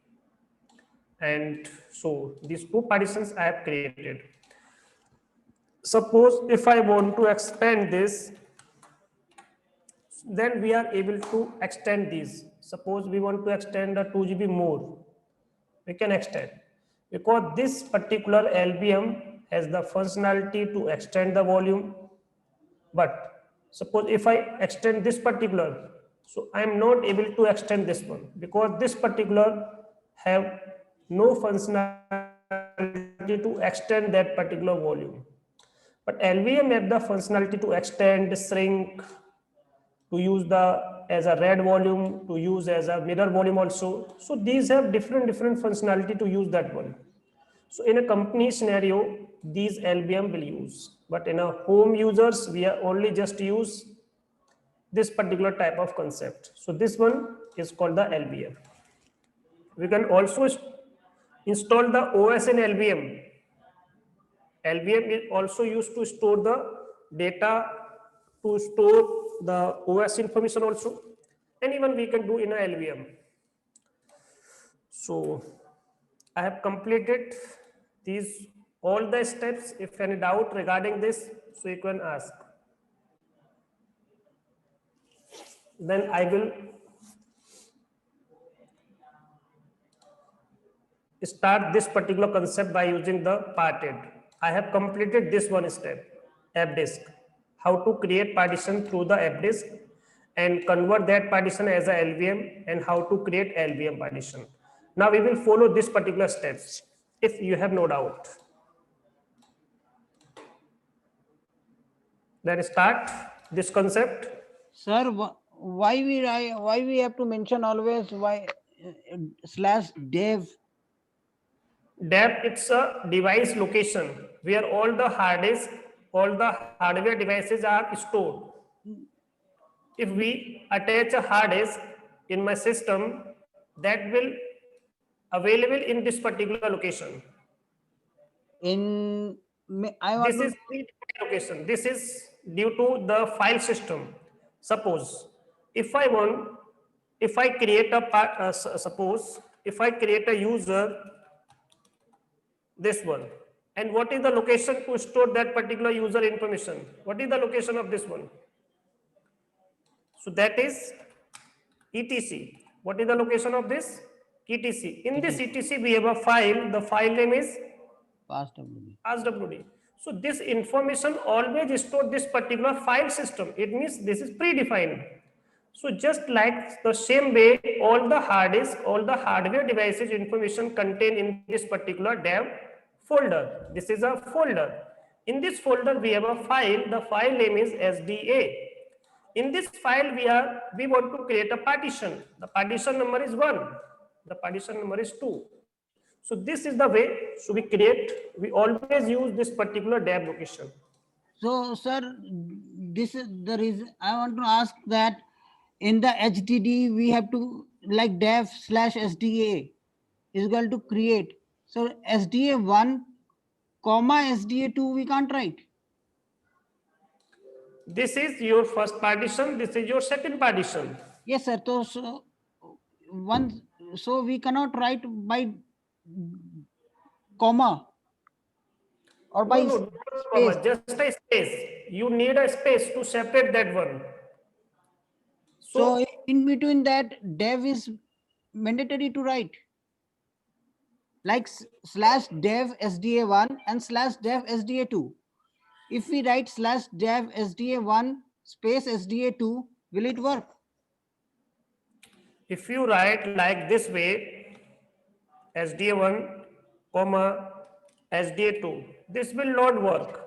and so these two partitions I have created. Suppose if I want to expand this, then we are able to extend these. Suppose we want to extend the 2 GB more, we can extend, because this particular LBM has the functionality to extend the volume. But suppose if I extend this particular, so I am not able to extend this one because this particular have no functionality to extend that particular volume. But LVM have the functionality to extend, shrink, to use the as a read volume, to use as a mirror volume also. So these have different functionality to use that one. So in a company scenario, these LBM will use, but in a home users, we are only just use this particular type of concept. So this one is called the LBM. We can also install the OS in LBM. LBM is also used to store the data, to store the OS information also, and even we can do in a LVM. So I have completed these all the steps. If any doubt regarding this, so you can ask. Then I will start this particular concept by using the parted. I have completed this one step, AppDisk. How to create partition through the AppDisk and convert that partition as a LVM, and how to create LVM partition. Now we will follow this particular steps if you have no doubt. Then start this concept. Sir, why we have to mention always why slash dev? Dev, it's a device location where all the hard disk, all the hardware devices are stored. If we attach a hard disk in my system, that will available in this particular location. I want This is the location. This is due to the file system. Suppose if I want, if I create a suppose if I create a user, this one, and what is the location to store that particular user information? What is the location of this one? So that is etc. What is the location of this? etc. In this etc we have a file. The file name is passwd. So this information always store this particular file system. It means this is predefined. So just like the same way, all the hard disk, all the hardware devices information contained in this particular dev folder. This is a folder. In this folder we have a file. The file name is SDA. In this file we want to create a partition. The partition number is 1. The partition number is 2. So this is the way. So we always use this particular dev location. So sir, this is the reason I want to ask that in the HDD we have to like dev slash SDA. is equal to create. So SDA1 comma SDA2 we can't write. This is your first partition, this is your second partition. Yes, sir. So one, so we cannot write by comma or No, by no, not space. comma, just a space. You need a space to separate that one. So So in between that, dev is mandatory to write. Like slash dev SDA1 and slash dev SDA2. If we write slash dev SDA1 space SDA2, will it work? if you write like this way, SDA1, comma, SDA2, this will not work.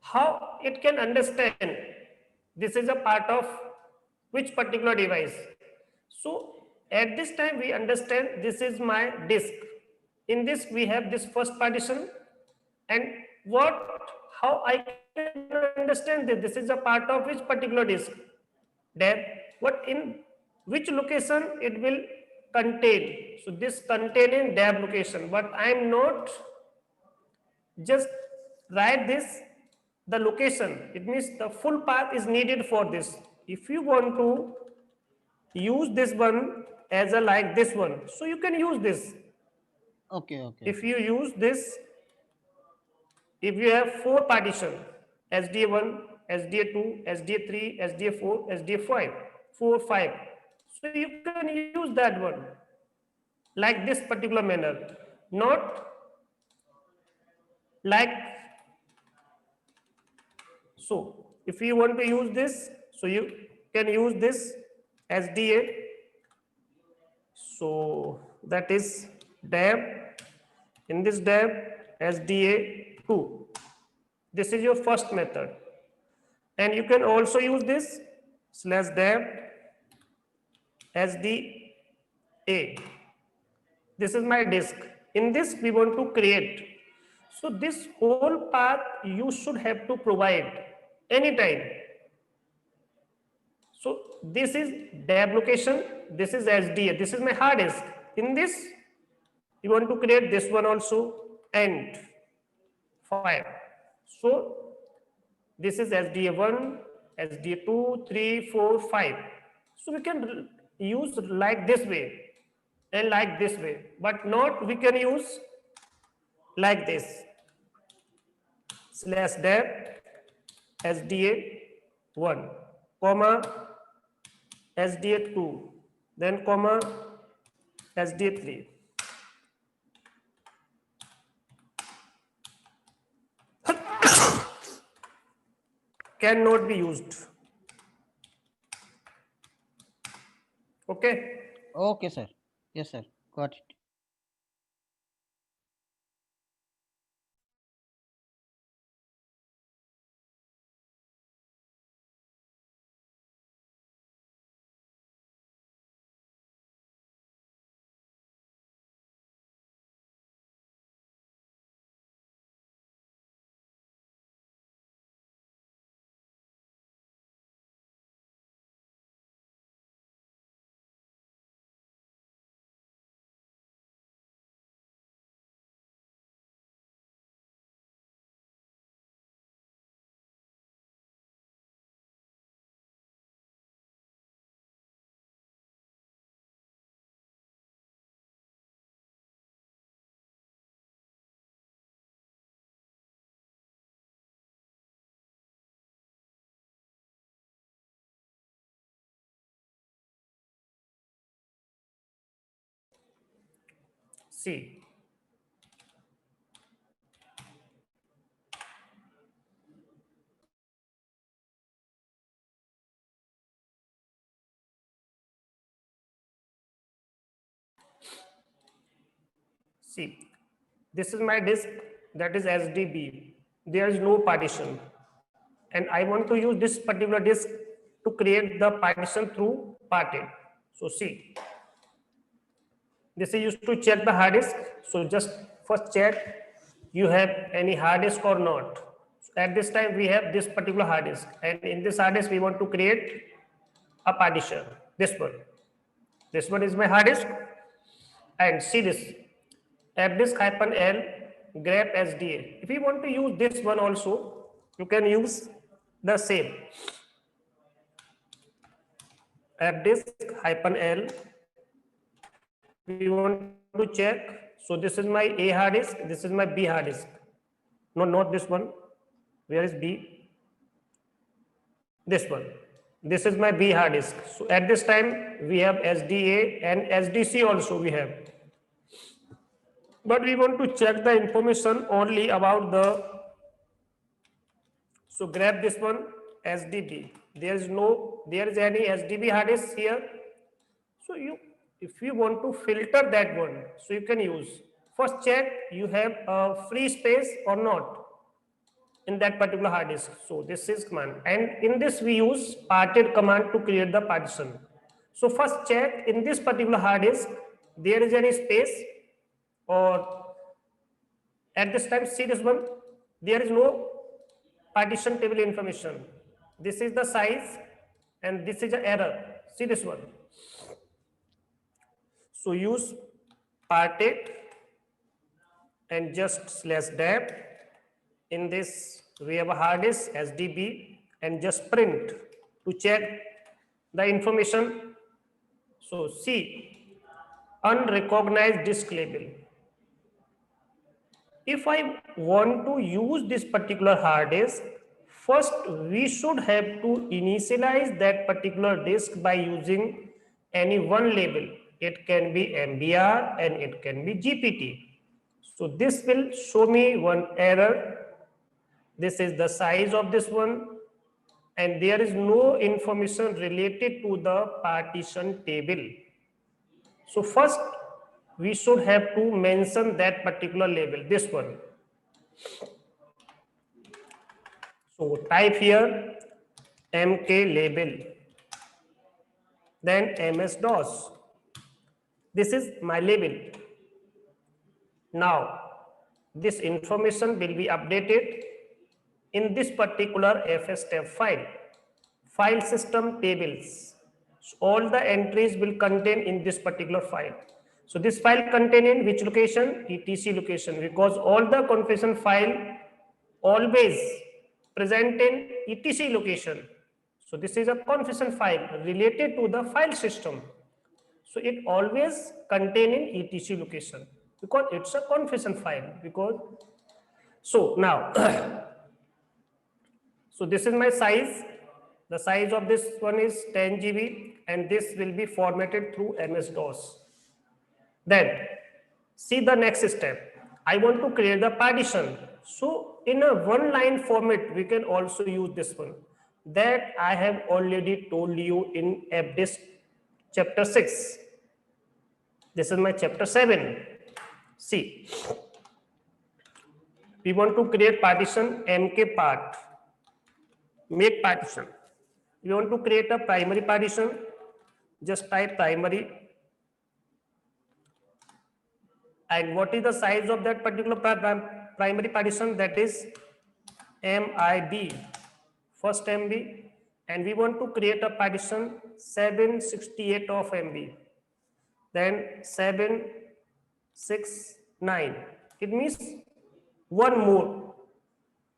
How it can understand this is a part of which particular device? So at this time we understand this is my disk. In this we have this first partition, and how I can understand that this is a part of which particular disk? Deb, what in which location it will contain? So this contain in deb location, but I am not just write this the location. It means the full path is needed for this. If you want to use this one as a like this one, so you can use this. Okay. If you use this, if you have four partition, SDA1, SDA2, SDA3, SDA4, SDA5, 4, 5. So you can use that one like this particular manner, not like so. If you want to use this, so you can use this SDA. So that is deb. In this deb, SDA2. This is your first method. And you can also use this slash deb SDA. This is my disk. In this we want to create. So this whole path you should have to provide anytime. So this is deb location, this is SDA, this is my hard disk. In this you want to create this one also and 5. So this is SDA1, SDA2, 3, 4, 5. So we can use like this way and like this way, but not we can use like this slash deb SDA1, comma SDA2, then comma SDA3. Cannot be used. Okay. Okay, sir. Yes, sir. Got it. See. See, this is my disk, that is SDB. There is no partition. And I want to use this particular disk to create the partition through parted. So see, this is used to check the hard disk. So just first check you have any hard disk or not. So at this time we have this particular hard disk, and in this hard disk we want to create a partition, this one. This one is my hard disk, and see this fdisk -l grep SDA. If you want to use this one also, you can use the same fdisk -l. We want to check. So this is my A hard disk, this is my B hard disk. No, not this one. Where is B? This one. This is my B hard disk. So at this time we have SDA and SDC also we have. But we want to check the information only about the. So grab this one SDB. There is any SDB hard disk here. So if you want to filter that one, so you can use. First check you have a free space or not in that particular hard disk. So this is command, and in this we use parted command to create the partition. So first check in this particular hard disk there is any space, or at this time see this one, there is no partition table information. This is the size and this is an error. See this one. So use parted and just /dev. In this we have a hard disk SDB and just print to check the information. So see unrecognized disk label. If I want to use this particular hard disk, first we should have to initialize that particular disk by using any one label. It can be MBR and it can be GPT. So this will show me one error. This is the size of this one, and there is no information related to the partition table. So first we should have to mention that particular label, this one. So type here MK label, then MS-DOS. This is my label. Now this information will be updated in this particular FSTF file system tables. So all the entries will contain in this particular file. So this file contain in which location? ETC location, because all the configuration file always present in ETC location. So this is a configuration file related to the file system. So it always contain in ETC location because it's a configuration file. So now so this is my size. The size of this one is 10 GB and this will be formatted through MS-DOS. Then see the next step. I want to create the partition. So in a one line format, we can also use this one that I have already told you in FDisk chapter 6. This is my chapter 7. See, we want to create partition MK part. Make partition. We want to create a primary partition. Just type primary. And what is the size of that particular primary partition? That is MIB, first MB. And we want to create a partition 768 of MB. Then 769. It means one more.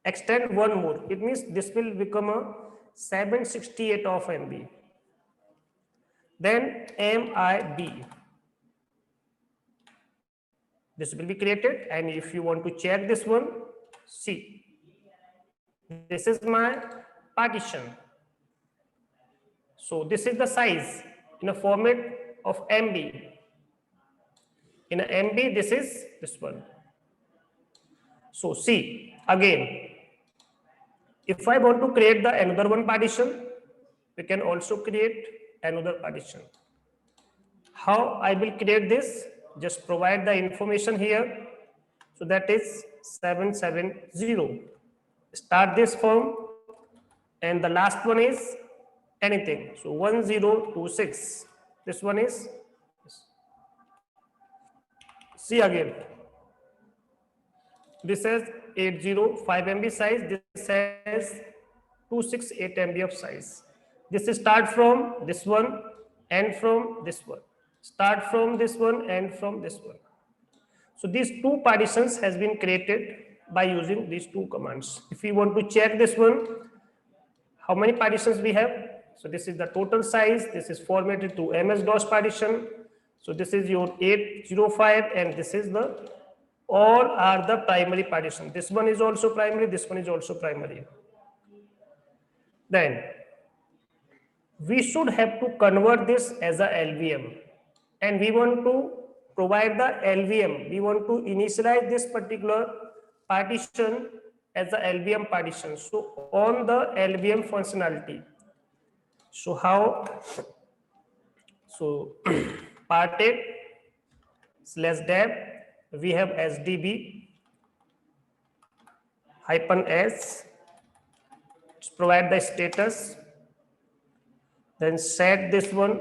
Extend one more. It means this will become a 768 of MB. Then MIB. This will be created, and if you want to check this one, see, this is my partition. So this is the size in a format of MB. In a MB, this is this one. So see, again, if I want to create the another one partition, we can also create another partition. How I will create this? Just provide the information here. So that is 770. Start this form, and the last one is anything. So 1026. This one is, see again. This has 805 MB size. This has 268 MB of size. This is start from this one, end from this one. start from this one and from this one. So these two partitions has been created by using these two commands. If we want to check this one, how many partitions we have? So this is the total size. This is formatted to MS-DOS partition. So this is your 805 and this is the, all are the primary partition. This one is also primary, this one is also primary. Then we should have to convert this as a LVM, and we want to provide the LVM. We want to initialize this particular partition as a LVM partition. So on the LVM functionality. So how? So parted /dev, we have SDB -s, provide the status, then set this one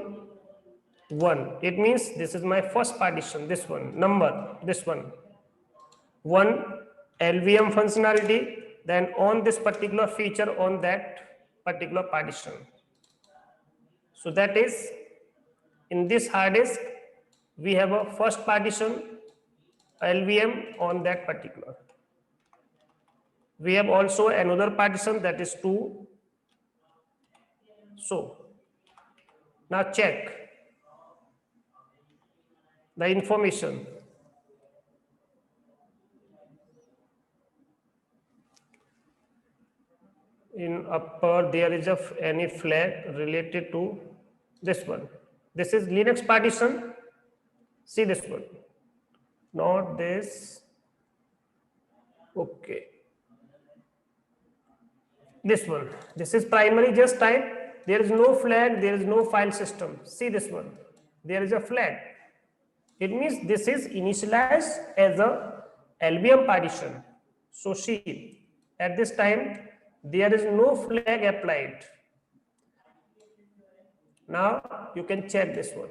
1. It means this is my first partition, this one, number, this one. 1 LVM functionality, then on this particular feature on that particular partition. So that is, in this hard disk, we have a first partition, LVM on that particular. We have also another partition, that is 2. So now check the information. In upper, there is any flag related to this one. This is Linux partition. See this one, not this. Okay. This one. This is primary, just type. There is no flag, there is no file system. See this one. There is a flag. It means this is initialized as a LVM partition. So see, at this time, there is no flag applied. Now you can check this one.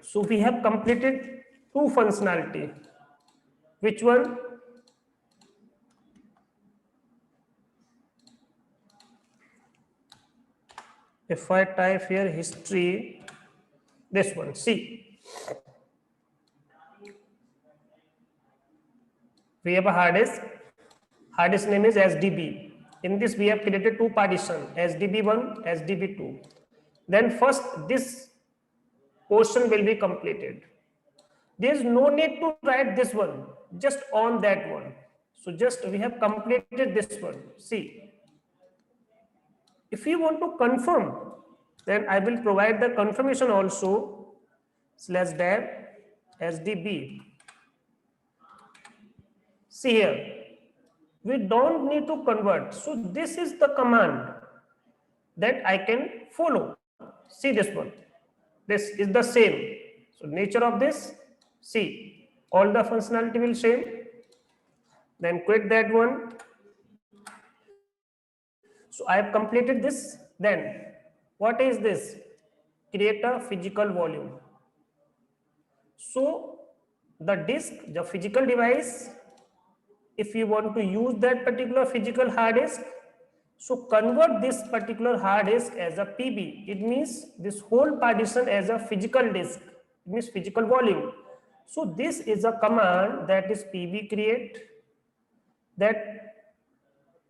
So we have completed 2 functionality. Which one? If I type here history, this one, see. We have a hard disk. Hard disk name is SDB. In this we have created 2 partitions, SDB1, SDB2. Then first this portion will be completed. There is no need to write this one, just on that one. So just we have completed this one. See, if you want to confirm, then I will provide the confirmation also /dev SDB. See here, we don't need to convert. So this is the command that I can follow. See this one. This is the same. So nature of this, see, all the functionality will same. Then quit that one. So I have completed this. Then what is this? Create a physical volume. So the disk, the physical device, if you want to use that particular physical hard disk, so convert this particular hard disk as a PB. It means this whole partition as a physical disk. It means physical volume. So this is a command, that is PB create, that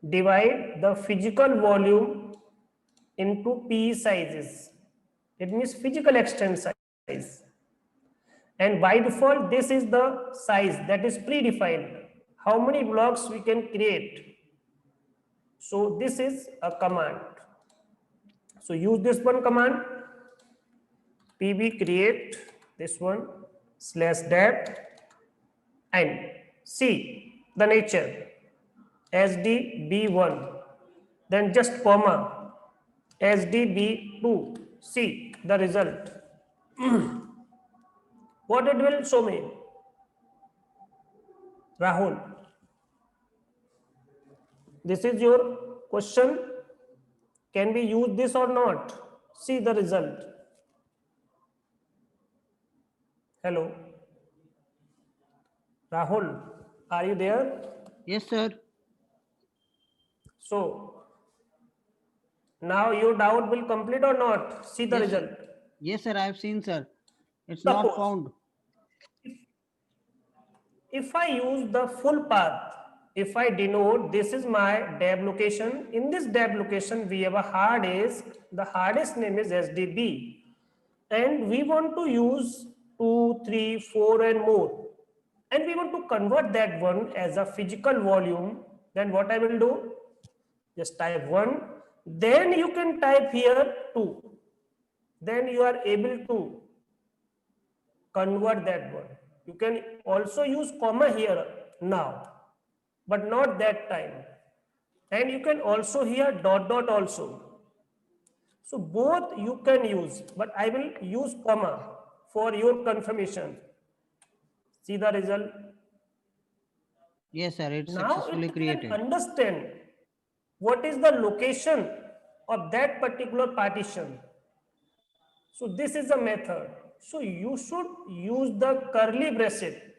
divide the physical volume into PE sizes. It means physical extent size. And by default, this is the size that is predefined. How many blocks we can create. So this is a command. So use this one command, PB create, this one, /dev, and see the nature, SDB1, then just comma, SDB2, see the result. What it will show me? Rahul, this is your question. Can we use this or not? See the result. Hello. Rahul, are you there? Yes, sir. So now your doubt will complete or not? See the Yes, sir. result. Yes, sir. I have seen, sir. It's not Suppose found. if I use the full path, if I denote this is my dev location, in this dev location we have a hard disk, the hard disk name is SDB, and we want to use 2, 3, 4 and more, and we want to convert that one as a physical volume, then what I will do? Just type 1, then you can type here 2, then you are able to convert that one. You can also use comma here now, but not that time. And you can also here dot dot also. So both you can use, but I will use comma for your confirmation. See the result. Yes, sir. It's Now successfully it can created. understand what is the location of that particular partition. So this is a method. So you should use the curly bracket.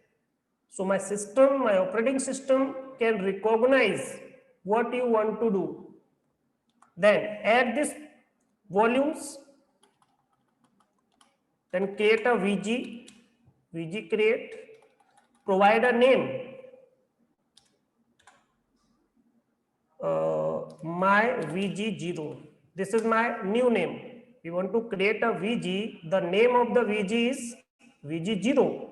So my system, my operating system can recognize what you want to do. Then add this volumes, then create a VG create, provide a name, my VG0. This is my new name. We want to create a VG. The name of the VG is VG0.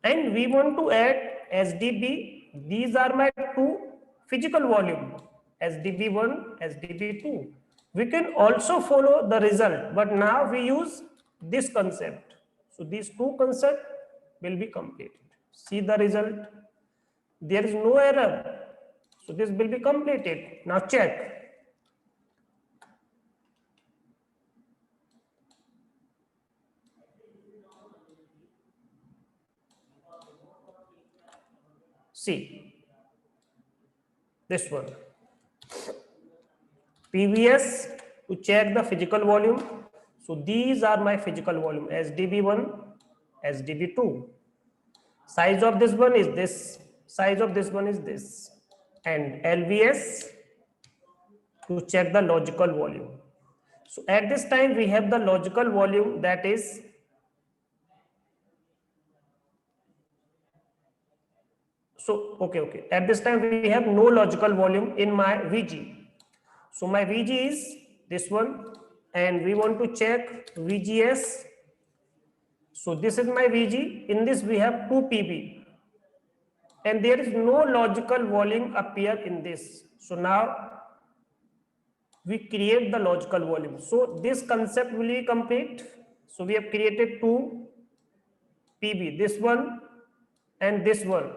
And we want to add SDB. These are my two physical volume, SDB1, SDB2. We can also follow the result, but now we use this concept. So these two concepts will be completed. See the result. There is no error. So this will be completed. Now check. See this one. PVS to check the physical volume. So these are my physical volume, SDB1, SDB2. Size of this one is this, size of this one is this. And LVS to check the logical volume. So at this time we have the logical volume, that is okay. At this time we have no logical volume in my VG. So my VG is this one, and we want to check VGS. So this is my VG. In this we have 2 PB, and there is no logical volume appear in this. So now we create the logical volume. So this concept will be complete. So we have created 2 PB, this one and this one.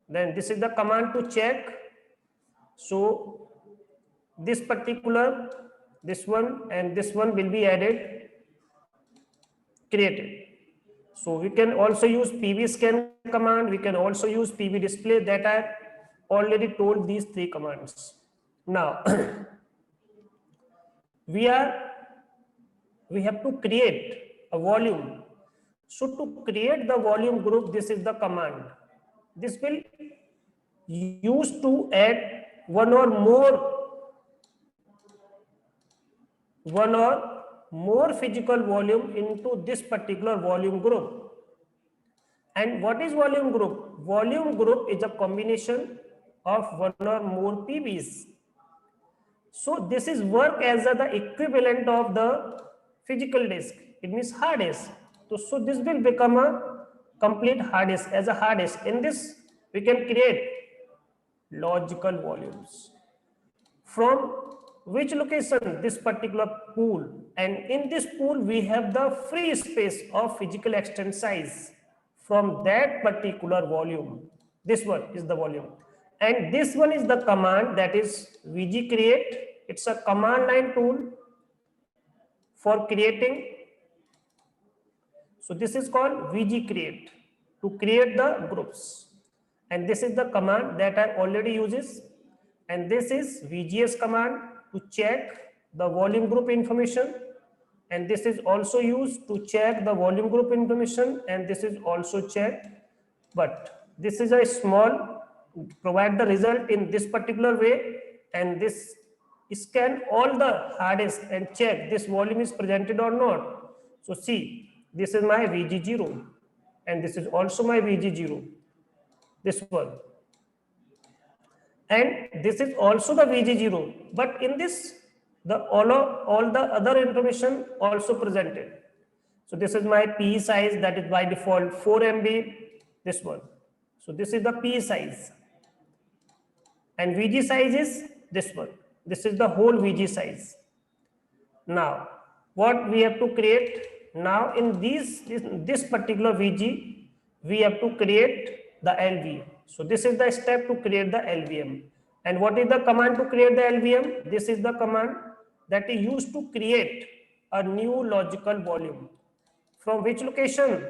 Then this is the command to check. So this particular, this one and this one will be added, created. So we can also use PV scan command. We can also use PV display, that I already told these 3 commands. Now we have to create a volume. So to create the volume group, this is the command. This will use to add one or more physical volume into this particular volume group. And what is volume group? Volume group is a combination of one or more PBs. So this is work as the equivalent of the physical disk. It means hard disk. So this will become a complete hard disk. As a hard disk, in this we can create logical volumes. From which location? This particular pool. And in this pool we have the free space of physical extent size from that particular volume. This one is the volume. And this one is the command, that is VG create. It's a command line tool for creating. So this is called VG create, to create the groups. And this is the command that I already uses. And this is VGS command to check the volume group information. And this is also used to check the volume group information. And this is also checked. But this is a small, provide the result in this particular way. And this scan all the hard disk and check this volume is presented or not. So see, This is my VG0 and this is also my VG0, this one. And this is also the VG0, but in this, the all the other information also presented. So this is my P size, that is by default 4 MB, this one. So this is the P size. And VG size is this one. This is the whole VG size. Now, what we have to create? Now in this particular VG, we have to create the LV. So this is the step to create the LVM. And what is the command to create the LVM? This is the command that is used to create a new logical volume. From which location?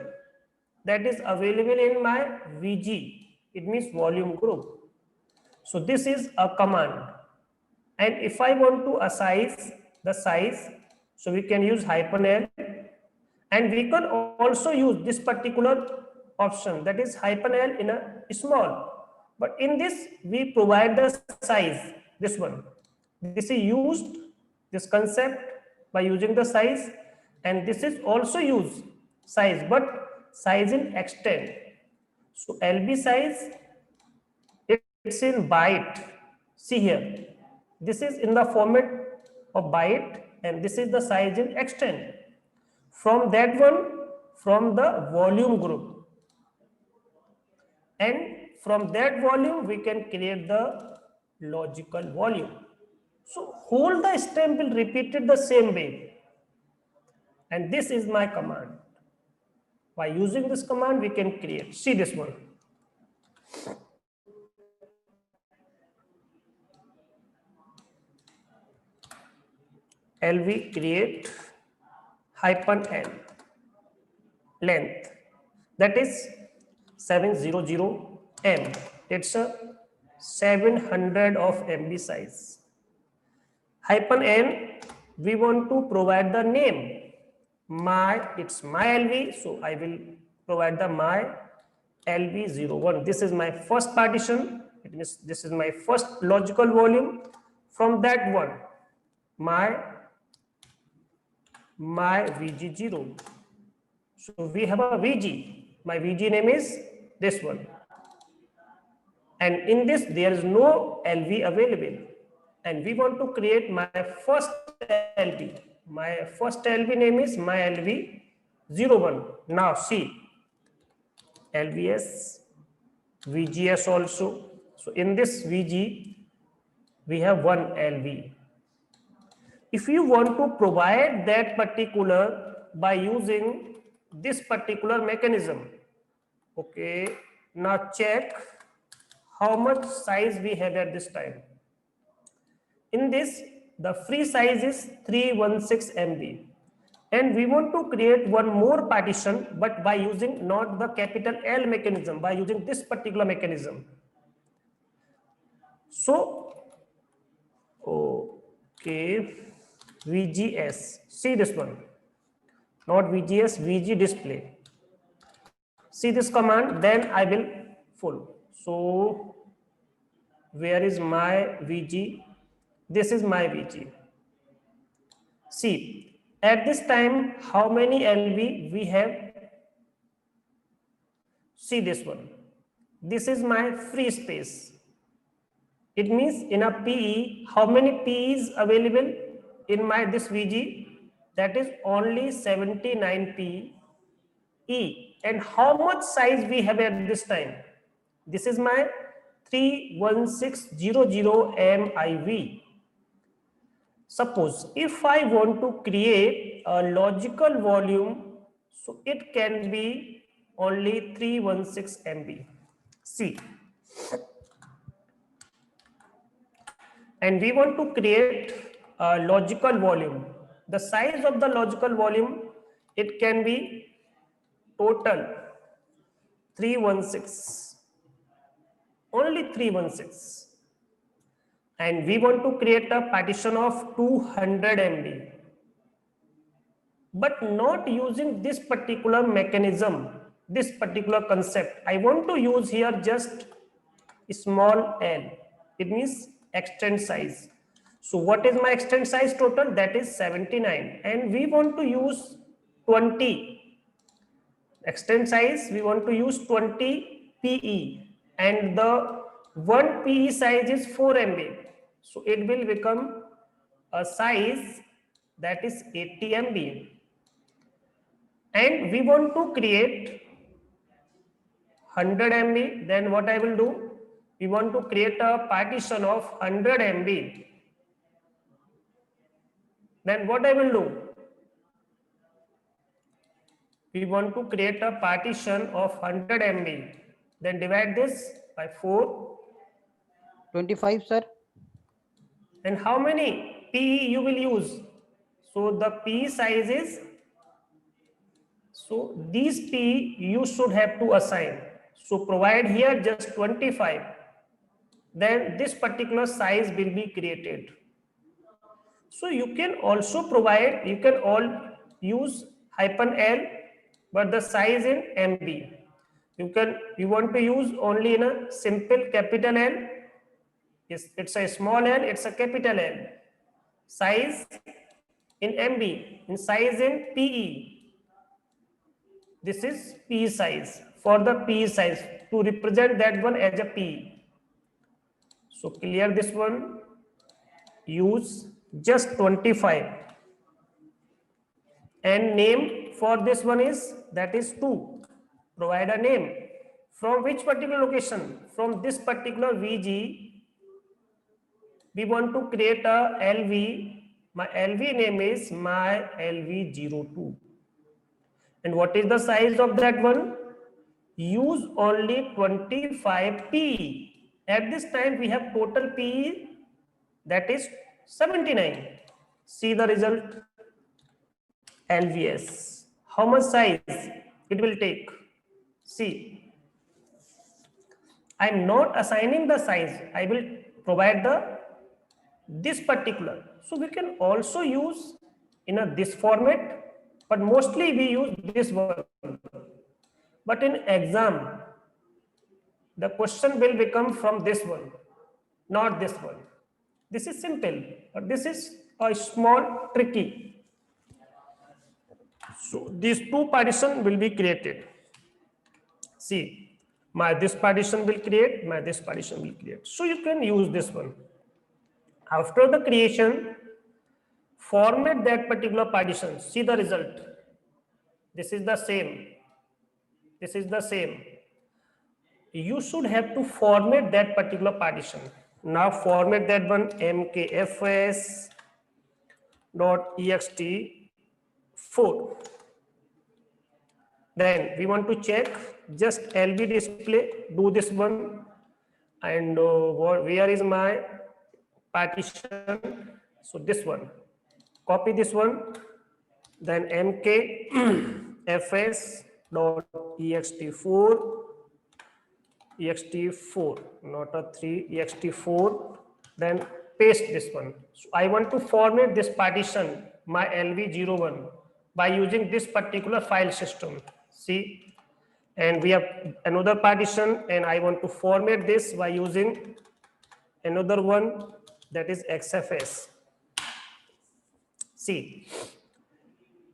That is available in my VG. It means volume group. So this is a command. And if I want to assign the size, so we can use -L, and we can also use this particular option, that is -L in a small. But in this, we provide the size, this one. This is used, this concept, by using the size, and this is also used size, but size in extent. So LB size, it's in byte. See here, this is in the format of byte, and this is the size in extent. From that one, from the volume group, and from that volume we can create the logical volume. So whole the step will repeat it the same way, and this is my command. By using this command we can create. See this one. LV create -L length, that is 700 M. It's a 700 of MB size. -N, we want to provide the name. It's my LV, so I will provide the my LV01. This is my first partition. It means this is my first logical volume. From that one, my VG0. So we have a VG. My VG name is this one. And in this, there is no LV available. And we want to create my first LV. My first LV name is my LV01. Now see, LVS, VGS also. So in this VG, we have one LV. If you want to provide that particular by using this particular mechanism, okay, now check how much size we have at this time. In this, the free size is 316 MB, and we want to create one more partition, but by using not the capital L mechanism, by using this particular mechanism. So, okay, VGS, see this one, not VGS, VG display. See this command, then I will full. So, where is my VG? This is my VG. See, at this time, how many LV we have? See this one. This is my free space. It means in a PE, how many PE is available in my this VG? That is only 79 PE. And how much size we have at this time? This is my 31600 MIV. Suppose if I want to create a logical volume, so it can be only 316 MB. See. And we want to create a logical volume. The size of the logical volume, it can be total 316. Only 316. And we want to create a partition of 200 MB, but not using this particular mechanism, this particular concept. I want to use here just small l. It means extent size. So what is my extent size total? That is 79. And we want to use 20 extent size we want to use 20 PE, and the one PE size is 4 MB. So it will become a size that is 80 MB. And we want to create 100 MB, then what I will do? We want to create a partition of 100 MB. Then what I will do? We want to create a partition of 100 MB. Then divide this by 4. 25, sir. And how many PE you will use? So the PE size is, so these PE you should have to assign. So provide here just 25. Then this particular size will be created. So you can also provide, you can all use -L, but the size in MB. You want to use only in a simple capital L. Yes, it's a small L, it's a capital L. Size in MB, in size in PE. This is PE size, for the PE size, to represent that one as a PE. So clear this one, use just 25. And name for this one is, that is 2. Provide a name. From which particular location? From this particular VG, we want to create a LV. My LV name is my LV02. And what is the size of that one? Use only 25 PE. At this time, we have total PE, that is 79. See the result. LVS. How much size it will take? See, I am not assigning the size. I will provide this particular. So we can also use in this format, but mostly we use this one. But in exam, the question will become from this one, not this one. This is simple, but this is a small tricky. So these two partitions will be created. See, this partition will create, this partition will create. So you can use this one. After the creation, format that particular partition. See the result. This is the same. This is the same. You should have to format that particular partition. Now format that one, mkfs.ext4. Then we want to check just LB display, do this one, and where is my partition? So this one, copy this one, then mkfs.ext4, ext4, not a 3, ext4, then paste this one. So I want to format this partition, my LV01, by using this particular file system. See, and we have another partition, and I want to format this by using another one, that is XFS. See,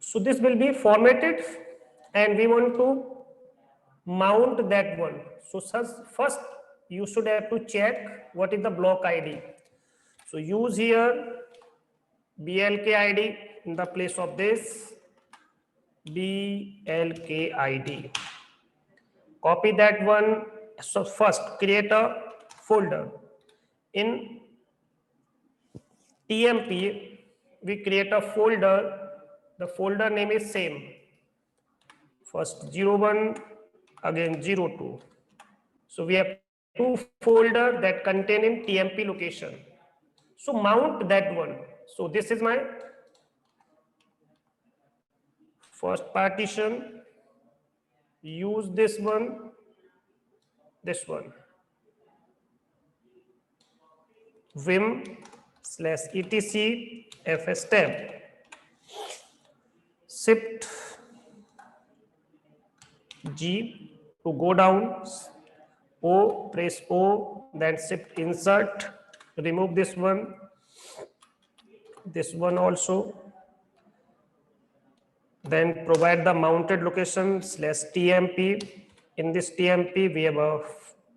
so this will be formatted, and we want to mount that one. So first you should have to check what is the block ID. So use here BLK ID in the place of this BLK ID. Copy that one. So first create a folder. In TMP, we create a folder. The folder name is same. First 01, again 02. So we have two folders that contain in TMP location. So mount that one. So this is my first partition. Use this one, vim/etc fs tab, shift G to go down, O, press O, then shift insert, remove this one also, Then provide the mounted location /tmp. In this tmp, we have a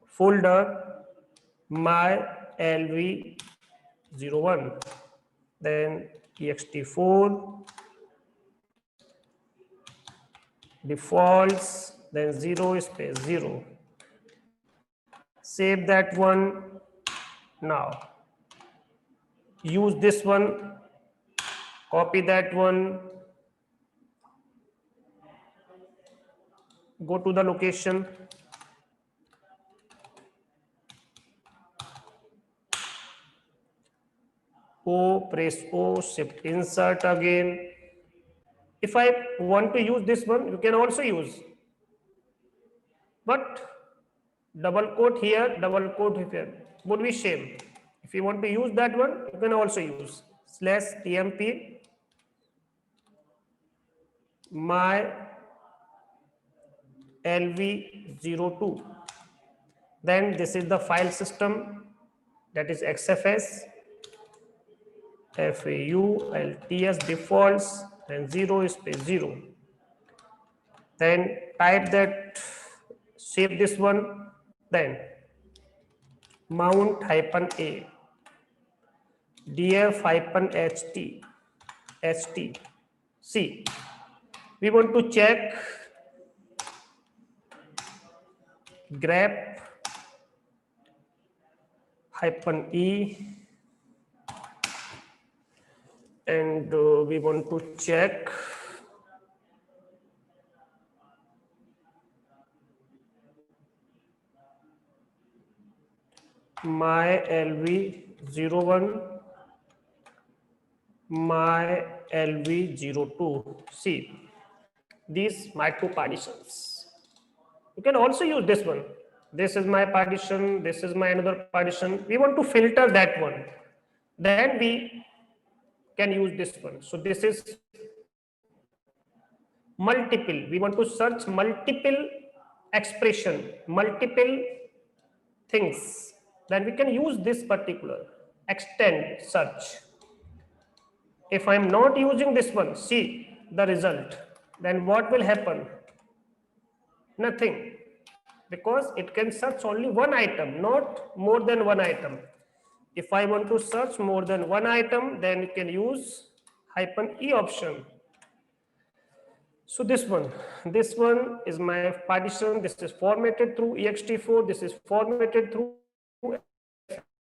folder my lv01. Then ext4 defaults, then 0 space 0. Save that one. Now use this one, copy that one, go to the location, O, press O, shift insert again. If I want to use this one, you can also use, but double quote here, double quote here would be same. If you want to use that one, you can also use /tmp my lv02. Then this is the file system, that is xfs faults defaults and 0 space 0. Then type that, save this one, then mount -a df -ht see, we want to check grep -e, and we want to check my lv01 my lv02. See, these my two partitions. You can also use this one. This is my partition, this is my another partition. We want to filter that one, then we can use this one. So this is multiple, we want to search multiple expression, multiple things, then we can use this particular extend search. If I'm not using this one, see the result, then what will happen? Nothing, because it can search only one item, not more than one item. If I want to search more than one item, then you can use -e option. So this one is my partition. This is formatted through ext4. This is formatted through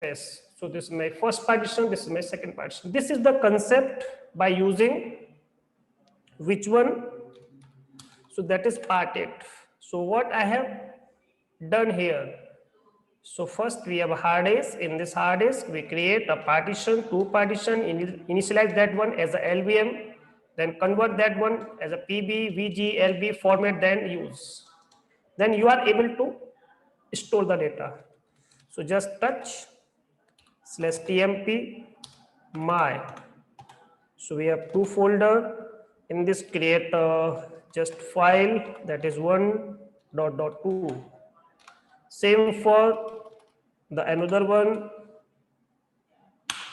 S. So this is my first partition. This is my second partition. This is the concept by using which one? So that is parted. So what I have done here? So first we have a hard disk. In this hard disk, we create a partition, two partition, initialize that one as a LVM, then convert that one as a PB, VG, LB format, then use. Then you are able to store the data. So just touch /tmp my. So we have two folder. In this, create just file, that is 1.2. Same for the another one,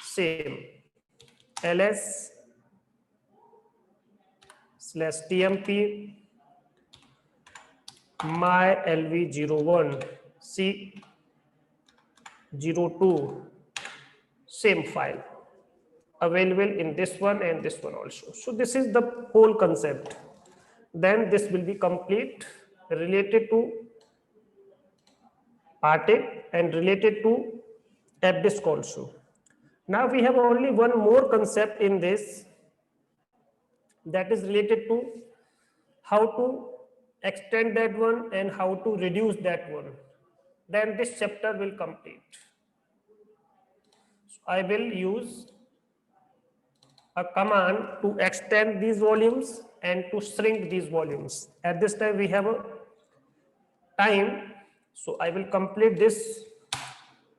same ls /tmp my lv01 c02, same file available in this one and this one also. So this is the whole concept. Then this will be complete, related to parted and related to app disk also. Now we have only one more concept in this, that is related to how to extend that one and how to reduce that one. Then this chapter will complete. So I will use a command to extend these volumes and to shrink these volumes. At this time we have a time, so I will complete this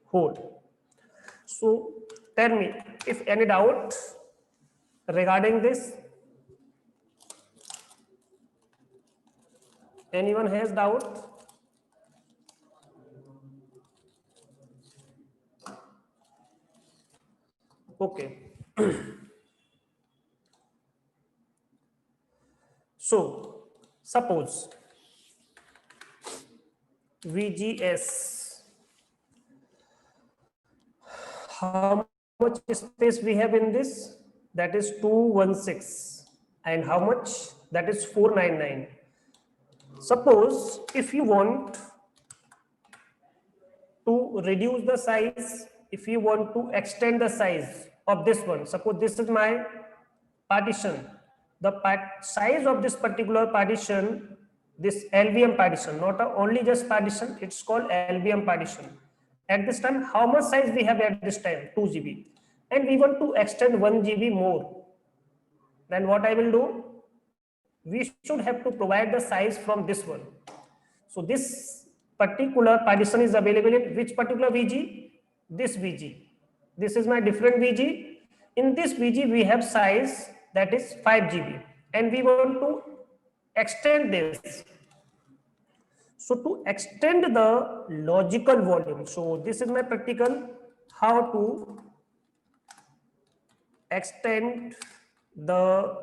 whole. So tell me if any doubt regarding this. Anyone has doubt? Okay. So suppose VGS, how much space we have in this? That is 216. And how much? That is 499. Suppose if you want to reduce the size, if you want to extend the size of this one, suppose this is my partition, the size of this particular partition, this LVM partition, not only just partition, it's called LVM partition. At this time, how much size we have at this time? 2 GB. And we want to extend 1 GB more. Then what I will do? We should have to provide the size from this one. So this particular partition is available in which particular VG? This VG. This is my different VG. In this VG, we have size that is 5 GB. And we want to extend this. So to extend the logical volume, so this is my practical, how to extend the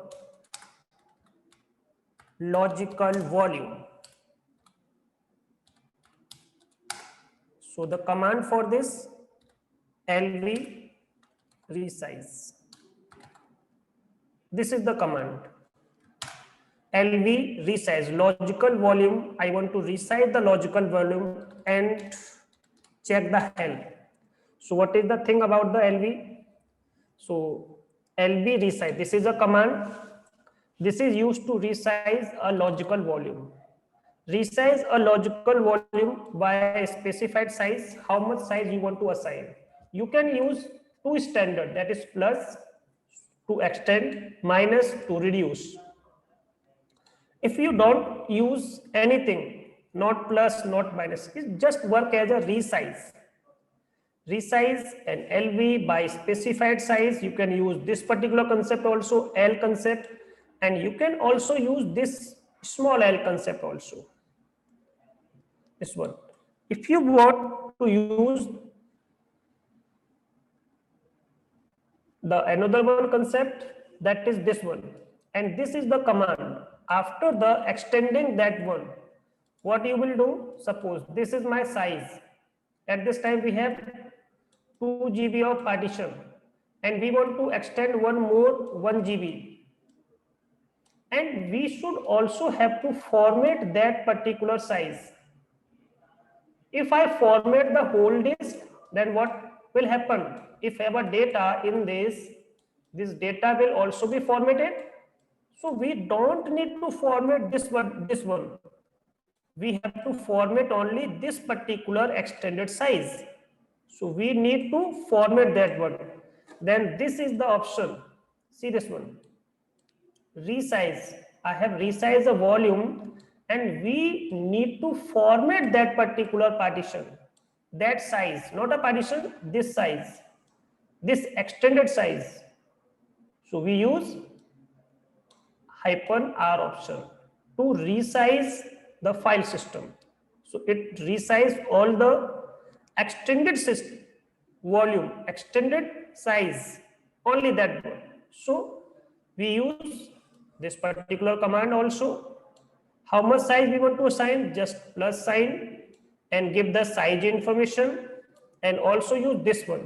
logical volume. So the command for this, LV resize. This is the command. LV resize, logical volume. I want to resize the logical volume and check the health. So what is the thing about the LV? So LV resize, this is a command. This is used to resize a logical volume. Resize a logical volume by a specified size. How much size you want to assign? You can use two standard, that is plus to extend, minus to reduce. If you don't use anything, not plus, not minus, it just work as a resize. Resize an LV by specified size. You can use this particular concept also, L concept, and you can also use this small L concept also. This one. If you want to use the another one concept, that is this one, and this is the command. After the extending that one, what you will do? Suppose this is my size. At this time we have 2 GB of partition, and we want to extend one more 1 GB. And we should also have to format that particular size. If I format the whole disk, then what will happen? If I have a data in this data will also be formatted. So we don't need to format this one. We have to format only this particular extended size. So we need to format that one. Then this is the option. See this one. Resize. I have resized the volume, and we need to format that particular partition, that size, not a partition, this size, this extended size. So we use -R option to resize the file system. So it resizes all the extended system volume, extended size, only that one. So we use this particular command also. How much size we want to assign? Just plus sign and give the size information, and also use this one.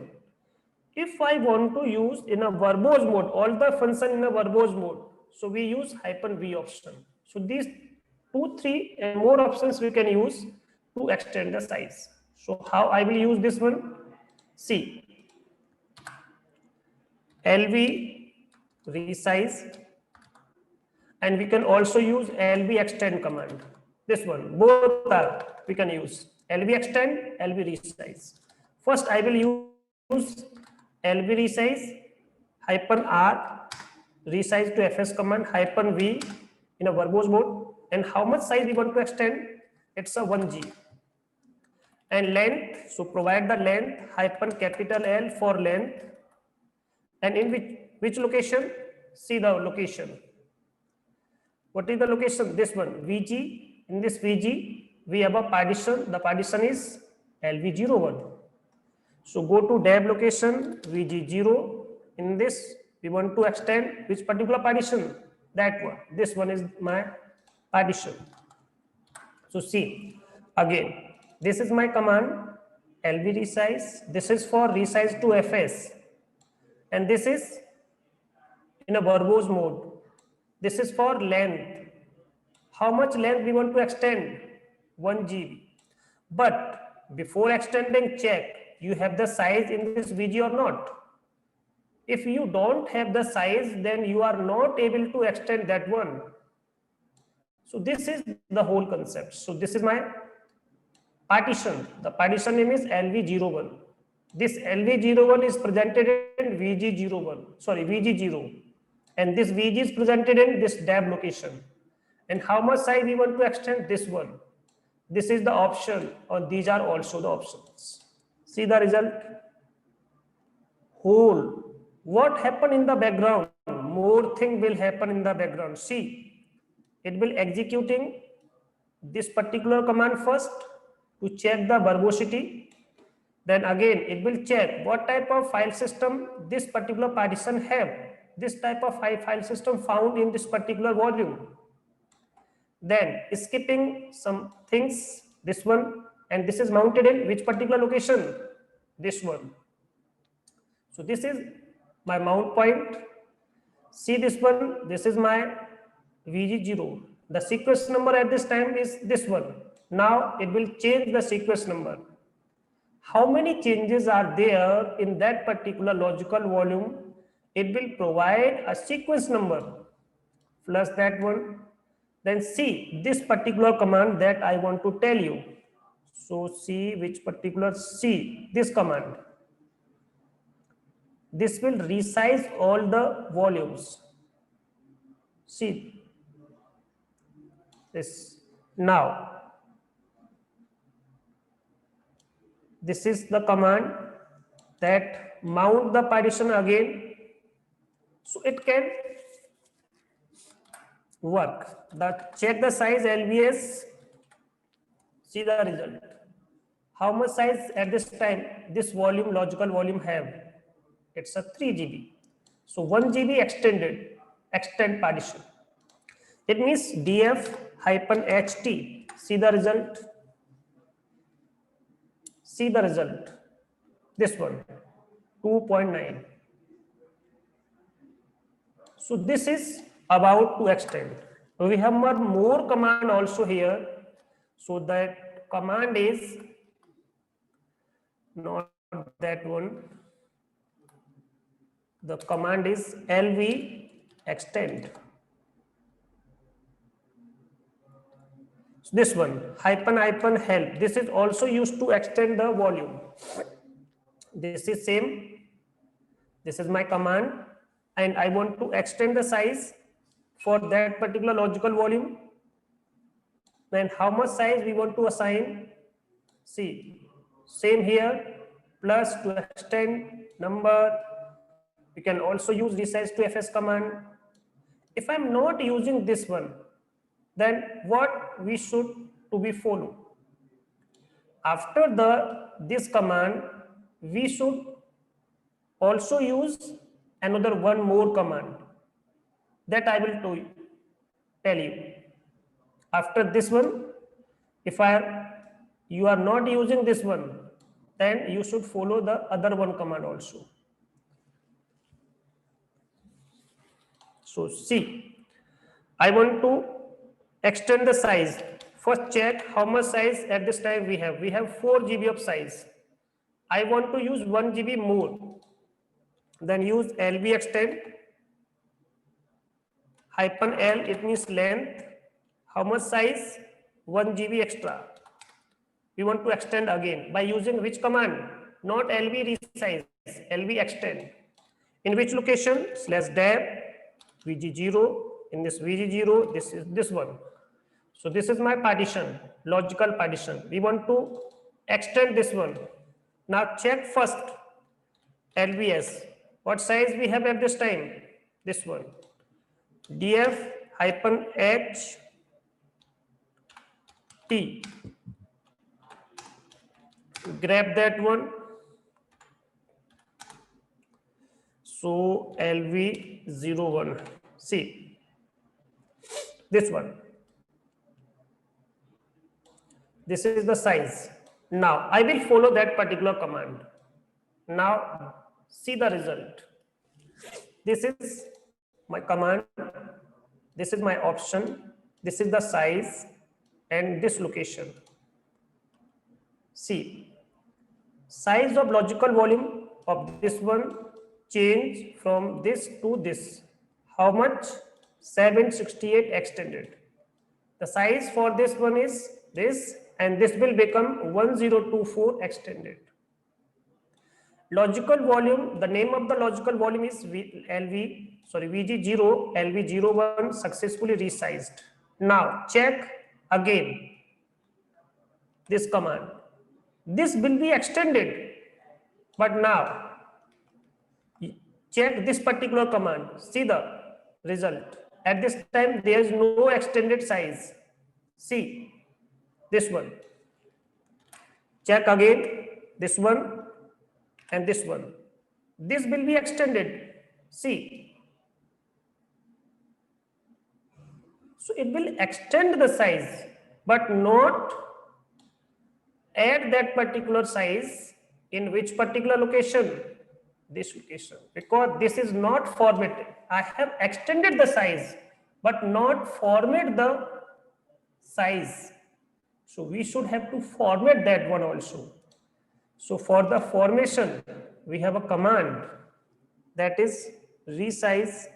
If I want to use in a verbose mode, all the function in a verbose mode, so we use -V option. So these 2, 3 and more options we can use to extend the size. So how I will use this one? See, LV resize, and we can also use LV extend command. This one, both are we can use LV extend, LV resize. First, I will use LV resize -R resize to FS command -V in a verbose mode. And how much size we want to extend? It's a 1 G. And length, so provide the length -L for length. And in which location? See the location. What is the location? This one, VG. In this VG, we have a partition. The partition is LV01. So go to dev location, VG0. In this, we want to extend which particular partition? that one. This one is my partition. So see, again, this is my command lv resize. This is for resize to fs, and this is in a verbose mode. This is for length. How much length we want to extend? 1 GB. But before extending, check you have the size in this VG or not. If you don't have the size, then you are not able to extend that one. So this is the whole concept. So this is my partition. The partition name is LV01. This LV01 is presented in VG01, sorry, VG0. And this VG is presented in this DAB location. And how much size we want to extend? This one. This is the option, or these are also the options. See the result? Whole. What happened in the background? More thing will happen in the background. See, it will executing this particular command first to check the verbosity. Then again, it will check what type of file system this particular partition have. This type of file system found in this particular volume. Then skipping some things, this one, and this is mounted in which particular location? This one. So this is my mount point. See this one, this is my VG0. The sequence number at this time is this one. Now it will change the sequence number. How many changes are there in that particular logical volume? It will provide a sequence number plus that one. Then see this particular command that I want to tell you. So see which particular, see this command. This will resize all the volumes. See this. Now this is the command that mount the partition again, so it can work. Check the size LVS. See the result. How much size at this time this volume, logical volume have? It's a 3 GB. So 1 GB extend partition. It means df-ht. See the result. See the result. This one, 2.9. So this is about to extend. We have one more command also here. So that command is not that one. The command is lv extend. So this one, -help. This is also used to extend the volume. This is same. This is my command, and I want to extend the size for that particular logical volume. Then how much size we want to assign? See, same here, plus to extend number. We can also use resize to fs command. If I'm not using this one, then what we should to be follow? After this command, we should also use another one more command that I will tell you. After this one, if you are not using this one, then you should follow the other one command also. So see, I want to extend the size. First check how much size at this time we have. We have 4 GB of size. I want to use 1 GB more. Then use lv extend -l, it means length. How much size? 1 GB extra. We want to extend again by using which command? Not lv resize, lv extend. In which location? /dab VG0. In this VG0, this is this one. So this is my partition, logical partition. We want to extend this one. Now check first LVS. What size we have at this time? This one. df-h t. Grab that one. So LV01. See, this one. This is the size. Now I will follow that particular command. Now see the result. This is my command. This is my option. This is the size and this location. See, size of logical volume of this one change from this to this. How much? 768 extended. The size for this one is this, and this will become 1024 extended. Logical volume, the name of the logical volume is VG0, LV01 successfully resized. Now check again this command. This will be extended, but now check this particular command. See the result. At this time, there is no extended size. See this one. Check again this one and this one. This will be extended. See. So it will extend the size, but not add that particular size in which particular location? This location, because this is not formatted. I have extended the size, but not format the size. So we should have to format that one also. So for the formation, we have a command that is resize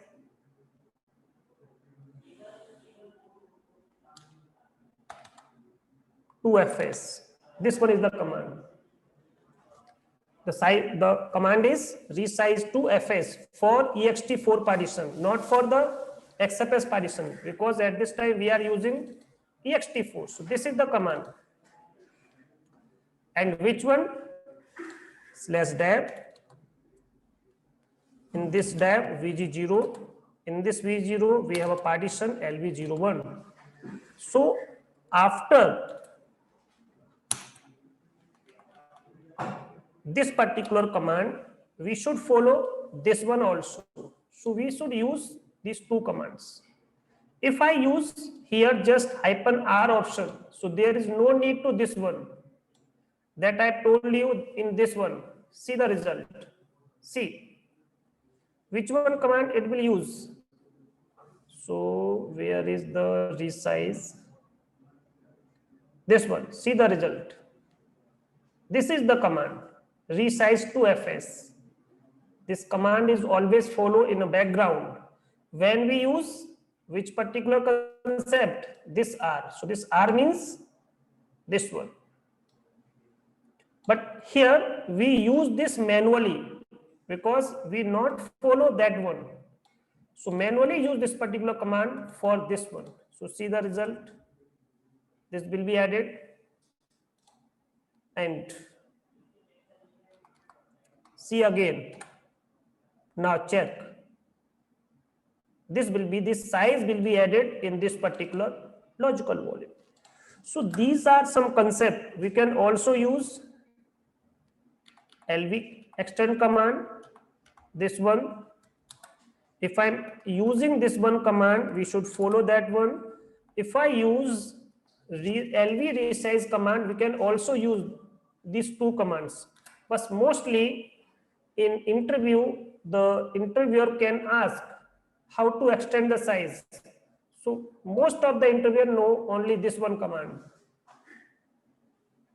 to FS. This one is the command. The command is resize to FS for ext4 partition, not for the XFS partition, because at this time we are using ext4. So this is the command. And which one? /dev. In this dev VG0. In this V0 we have a partition LV01. So after this particular command, we should follow this one also. So we should use these two commands. If I use here just -r option, so there is no need to this one that I told you in this one. See the result. See which one command it will use. So where is the resize? This one. See the result. This is the command. Resize to FS. This command is always follow in a background when we use which particular concept, this R. So this R means this one, but here we use this manually because we not follow that one. So manually use this particular command for this one. So see the result. This will be added and see again. Now check. This size will be added in this particular logical volume. So these are some concepts. We can also use LV extend command. This one. If I'm using this one command, we should follow that one. If I use LV resize command, we can also use these two commands. But mostly in interview, the interviewer can ask how to extend the size. So most of the interviewer know only this one command.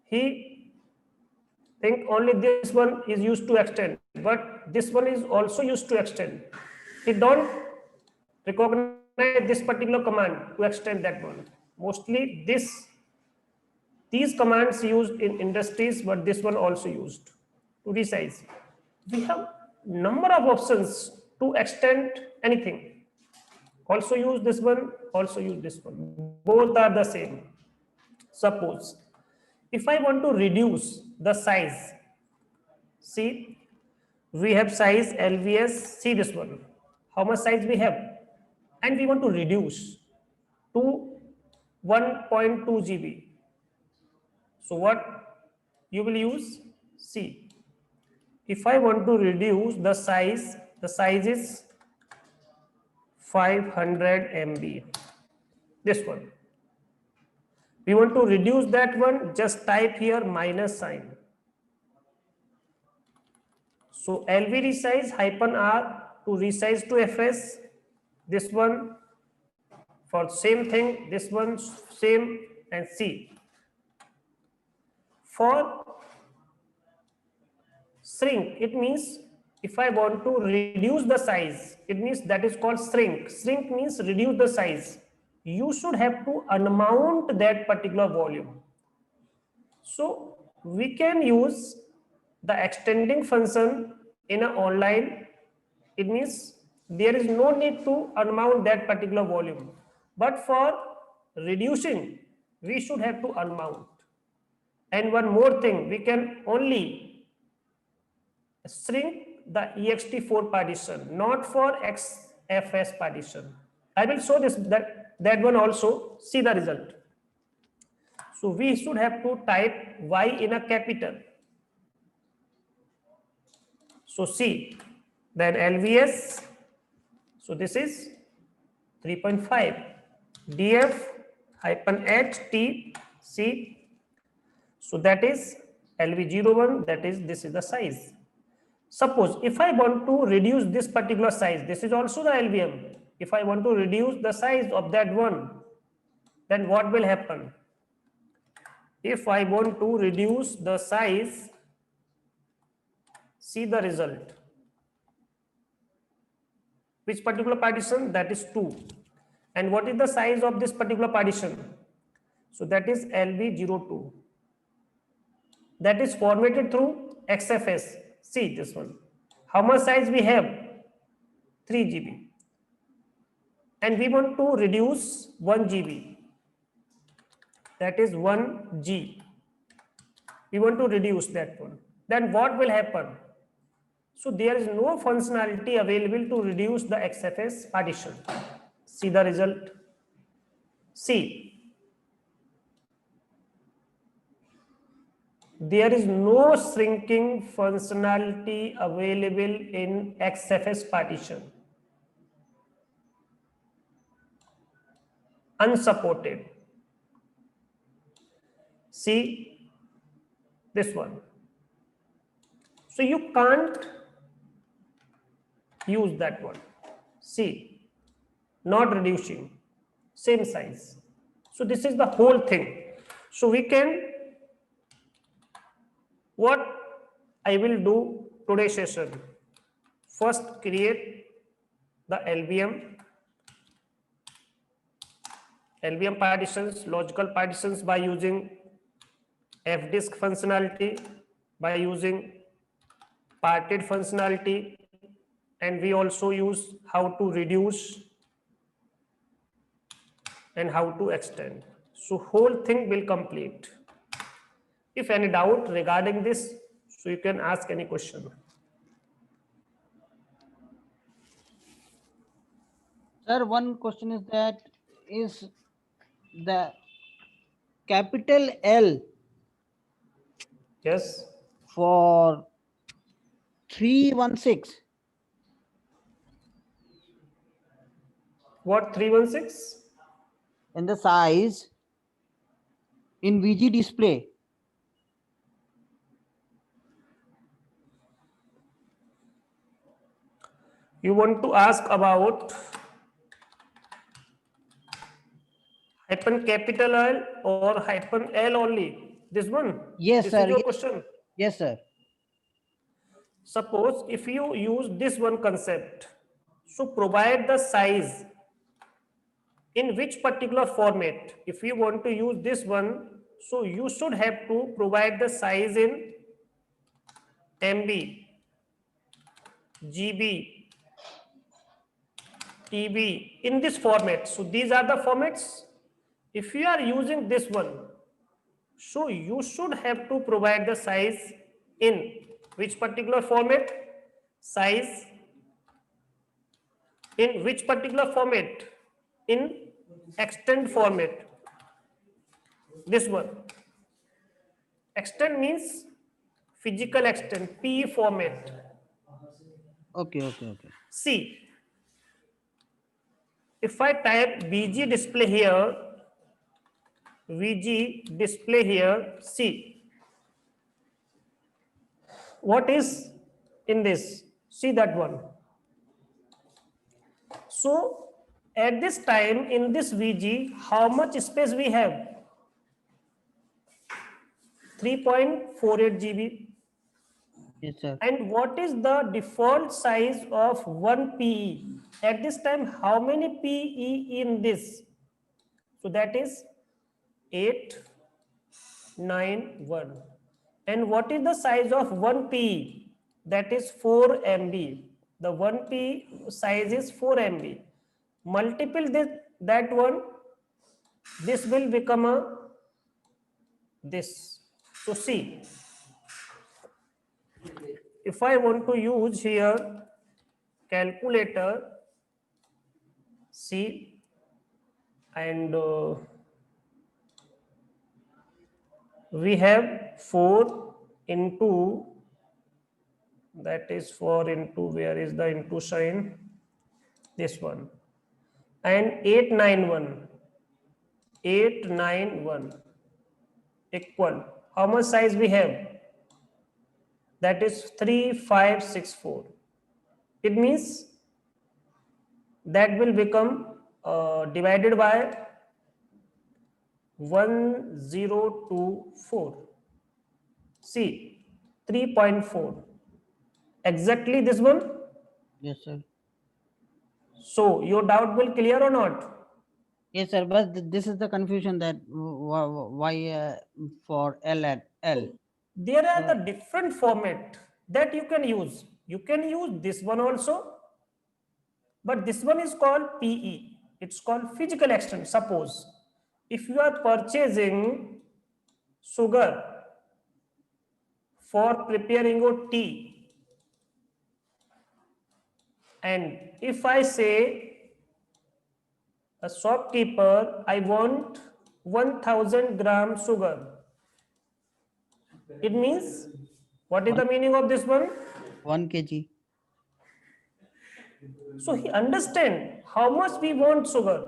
He think only this one is used to extend, but this one is also used to extend. He don't recognize this particular command to extend that one. Mostly these commands used in industries, but this one also used to resize. We have number of options to extend anything. Also use this one, also use this one. Both are the same. Suppose if I want to reduce the size, see we have size LVS, see this one. How much size we have? And we want to reduce to 1.2 GB. So what you will use? See, if I want to reduce the size is 500 MB. this one. We want to reduce that one, just type here minus sign. So LV resize hyphen R to resize to FS. This one for same thing, this one same, and C. For shrink, it means if I want to reduce the size, it means that is called shrink. Shrink means reduce the size. You should have to unmount that particular volume. So we can use the extending function in an online. It means there is no need to unmount that particular volume. But for reducing, we should have to unmount. And one more thing, we can only shrink the ext4 partition, not for xfs partition. I will show this that one also. See the result. So we should have to type y in a capital. So C, then LVS. So this is 3.5. DF hyphen HT C. So that is LV01. That is, this is the size. Suppose if I want to reduce this particular size, this is also the LVM. If I want to reduce the size of that one, then what will happen? If I want to reduce the size, see the result. Which particular partition? That is 2. And what is the size of this particular partition? So that is LV02. That is formatted through XFS. See this one. How much size we have? 3 GB. And we want to reduce 1 GB. That is 1 G. We want to reduce that one. Then what will happen? So there is no functionality available to reduce the XFS partition. See the result. See. There is no shrinking functionality available in XFS partition. Unsupported. See this one. So you can't use that one. See, not reducing, same size. So this is the whole thing. So we can, what I will do today's session, first create the LVM partitions, logical partitions by using fdisk functionality, by using parted functionality, and we also use how to reduce and how to extend. So whole thing will complete. If any doubt regarding this, so you can ask any question. Sir, one question is that is the capital L Yes. for 316. What 316? In the size in VG display. You want to ask about hyphen capital L or hyphen L only? This one? Yes, this sir. Is your Yes. question. Yes, sir. Suppose if you use this one concept, so provide the size in which particular format. If you want to use this one, so you should have to provide the size in MB, GB, TB in this format. So these are the formats. If you are using this one, so you should have to provide the size in which particular format? Size in which particular format? In extend format. This one. Extend means physical extend, PE format. Okay. See, if I type VG display here, VG display here, see what is in this, see that one. So at this time in this VG, how much space we have? 3.48 GB. Yes, sir. And what is the default size of one PE? At this time, how many PE in this? So that is 891. And what is the size of one PE? That is 4 MB. The one PE size is 4 MB. Multiple that one, this will become a this. So see, if I want to use here calculator, see, and we have 4 into, that is 4 into, where is the into sign? This one. And 891 equal, how much size we have? That is 3564. It means that will become divided by 1024. See, 3.4. Exactly this one. Yes, sir. So your doubt will clear or not? Yes, sir. But this is the confusion that why for L at L. There are the different format that you can use. You can use this one also, but this one is called PE. It's called physical extent. Suppose if you are purchasing sugar for preparing a tea, and if I say a shopkeeper, I want 1000 gram sugar, it means, what is the meaning of this one? 1 kg. So he understand how much we want sugar.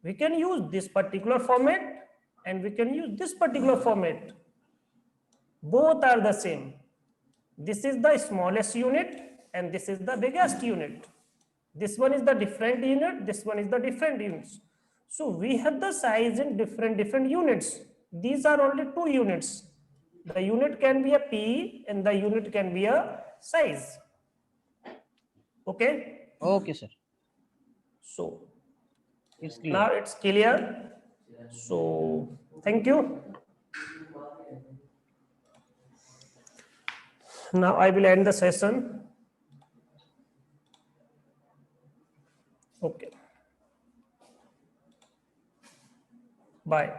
We can use this particular format and we can use this particular format. Both are the same. This is the smallest unit and this is the biggest unit. This one is the different unit, this one is the different units. So we have the size in different units. These are only 2 units. The unit can be a P and the unit can be a size. Okay? Okay, sir. So It's clear. now it's clear. So thank you. Now I will end the session. Okay. Bye.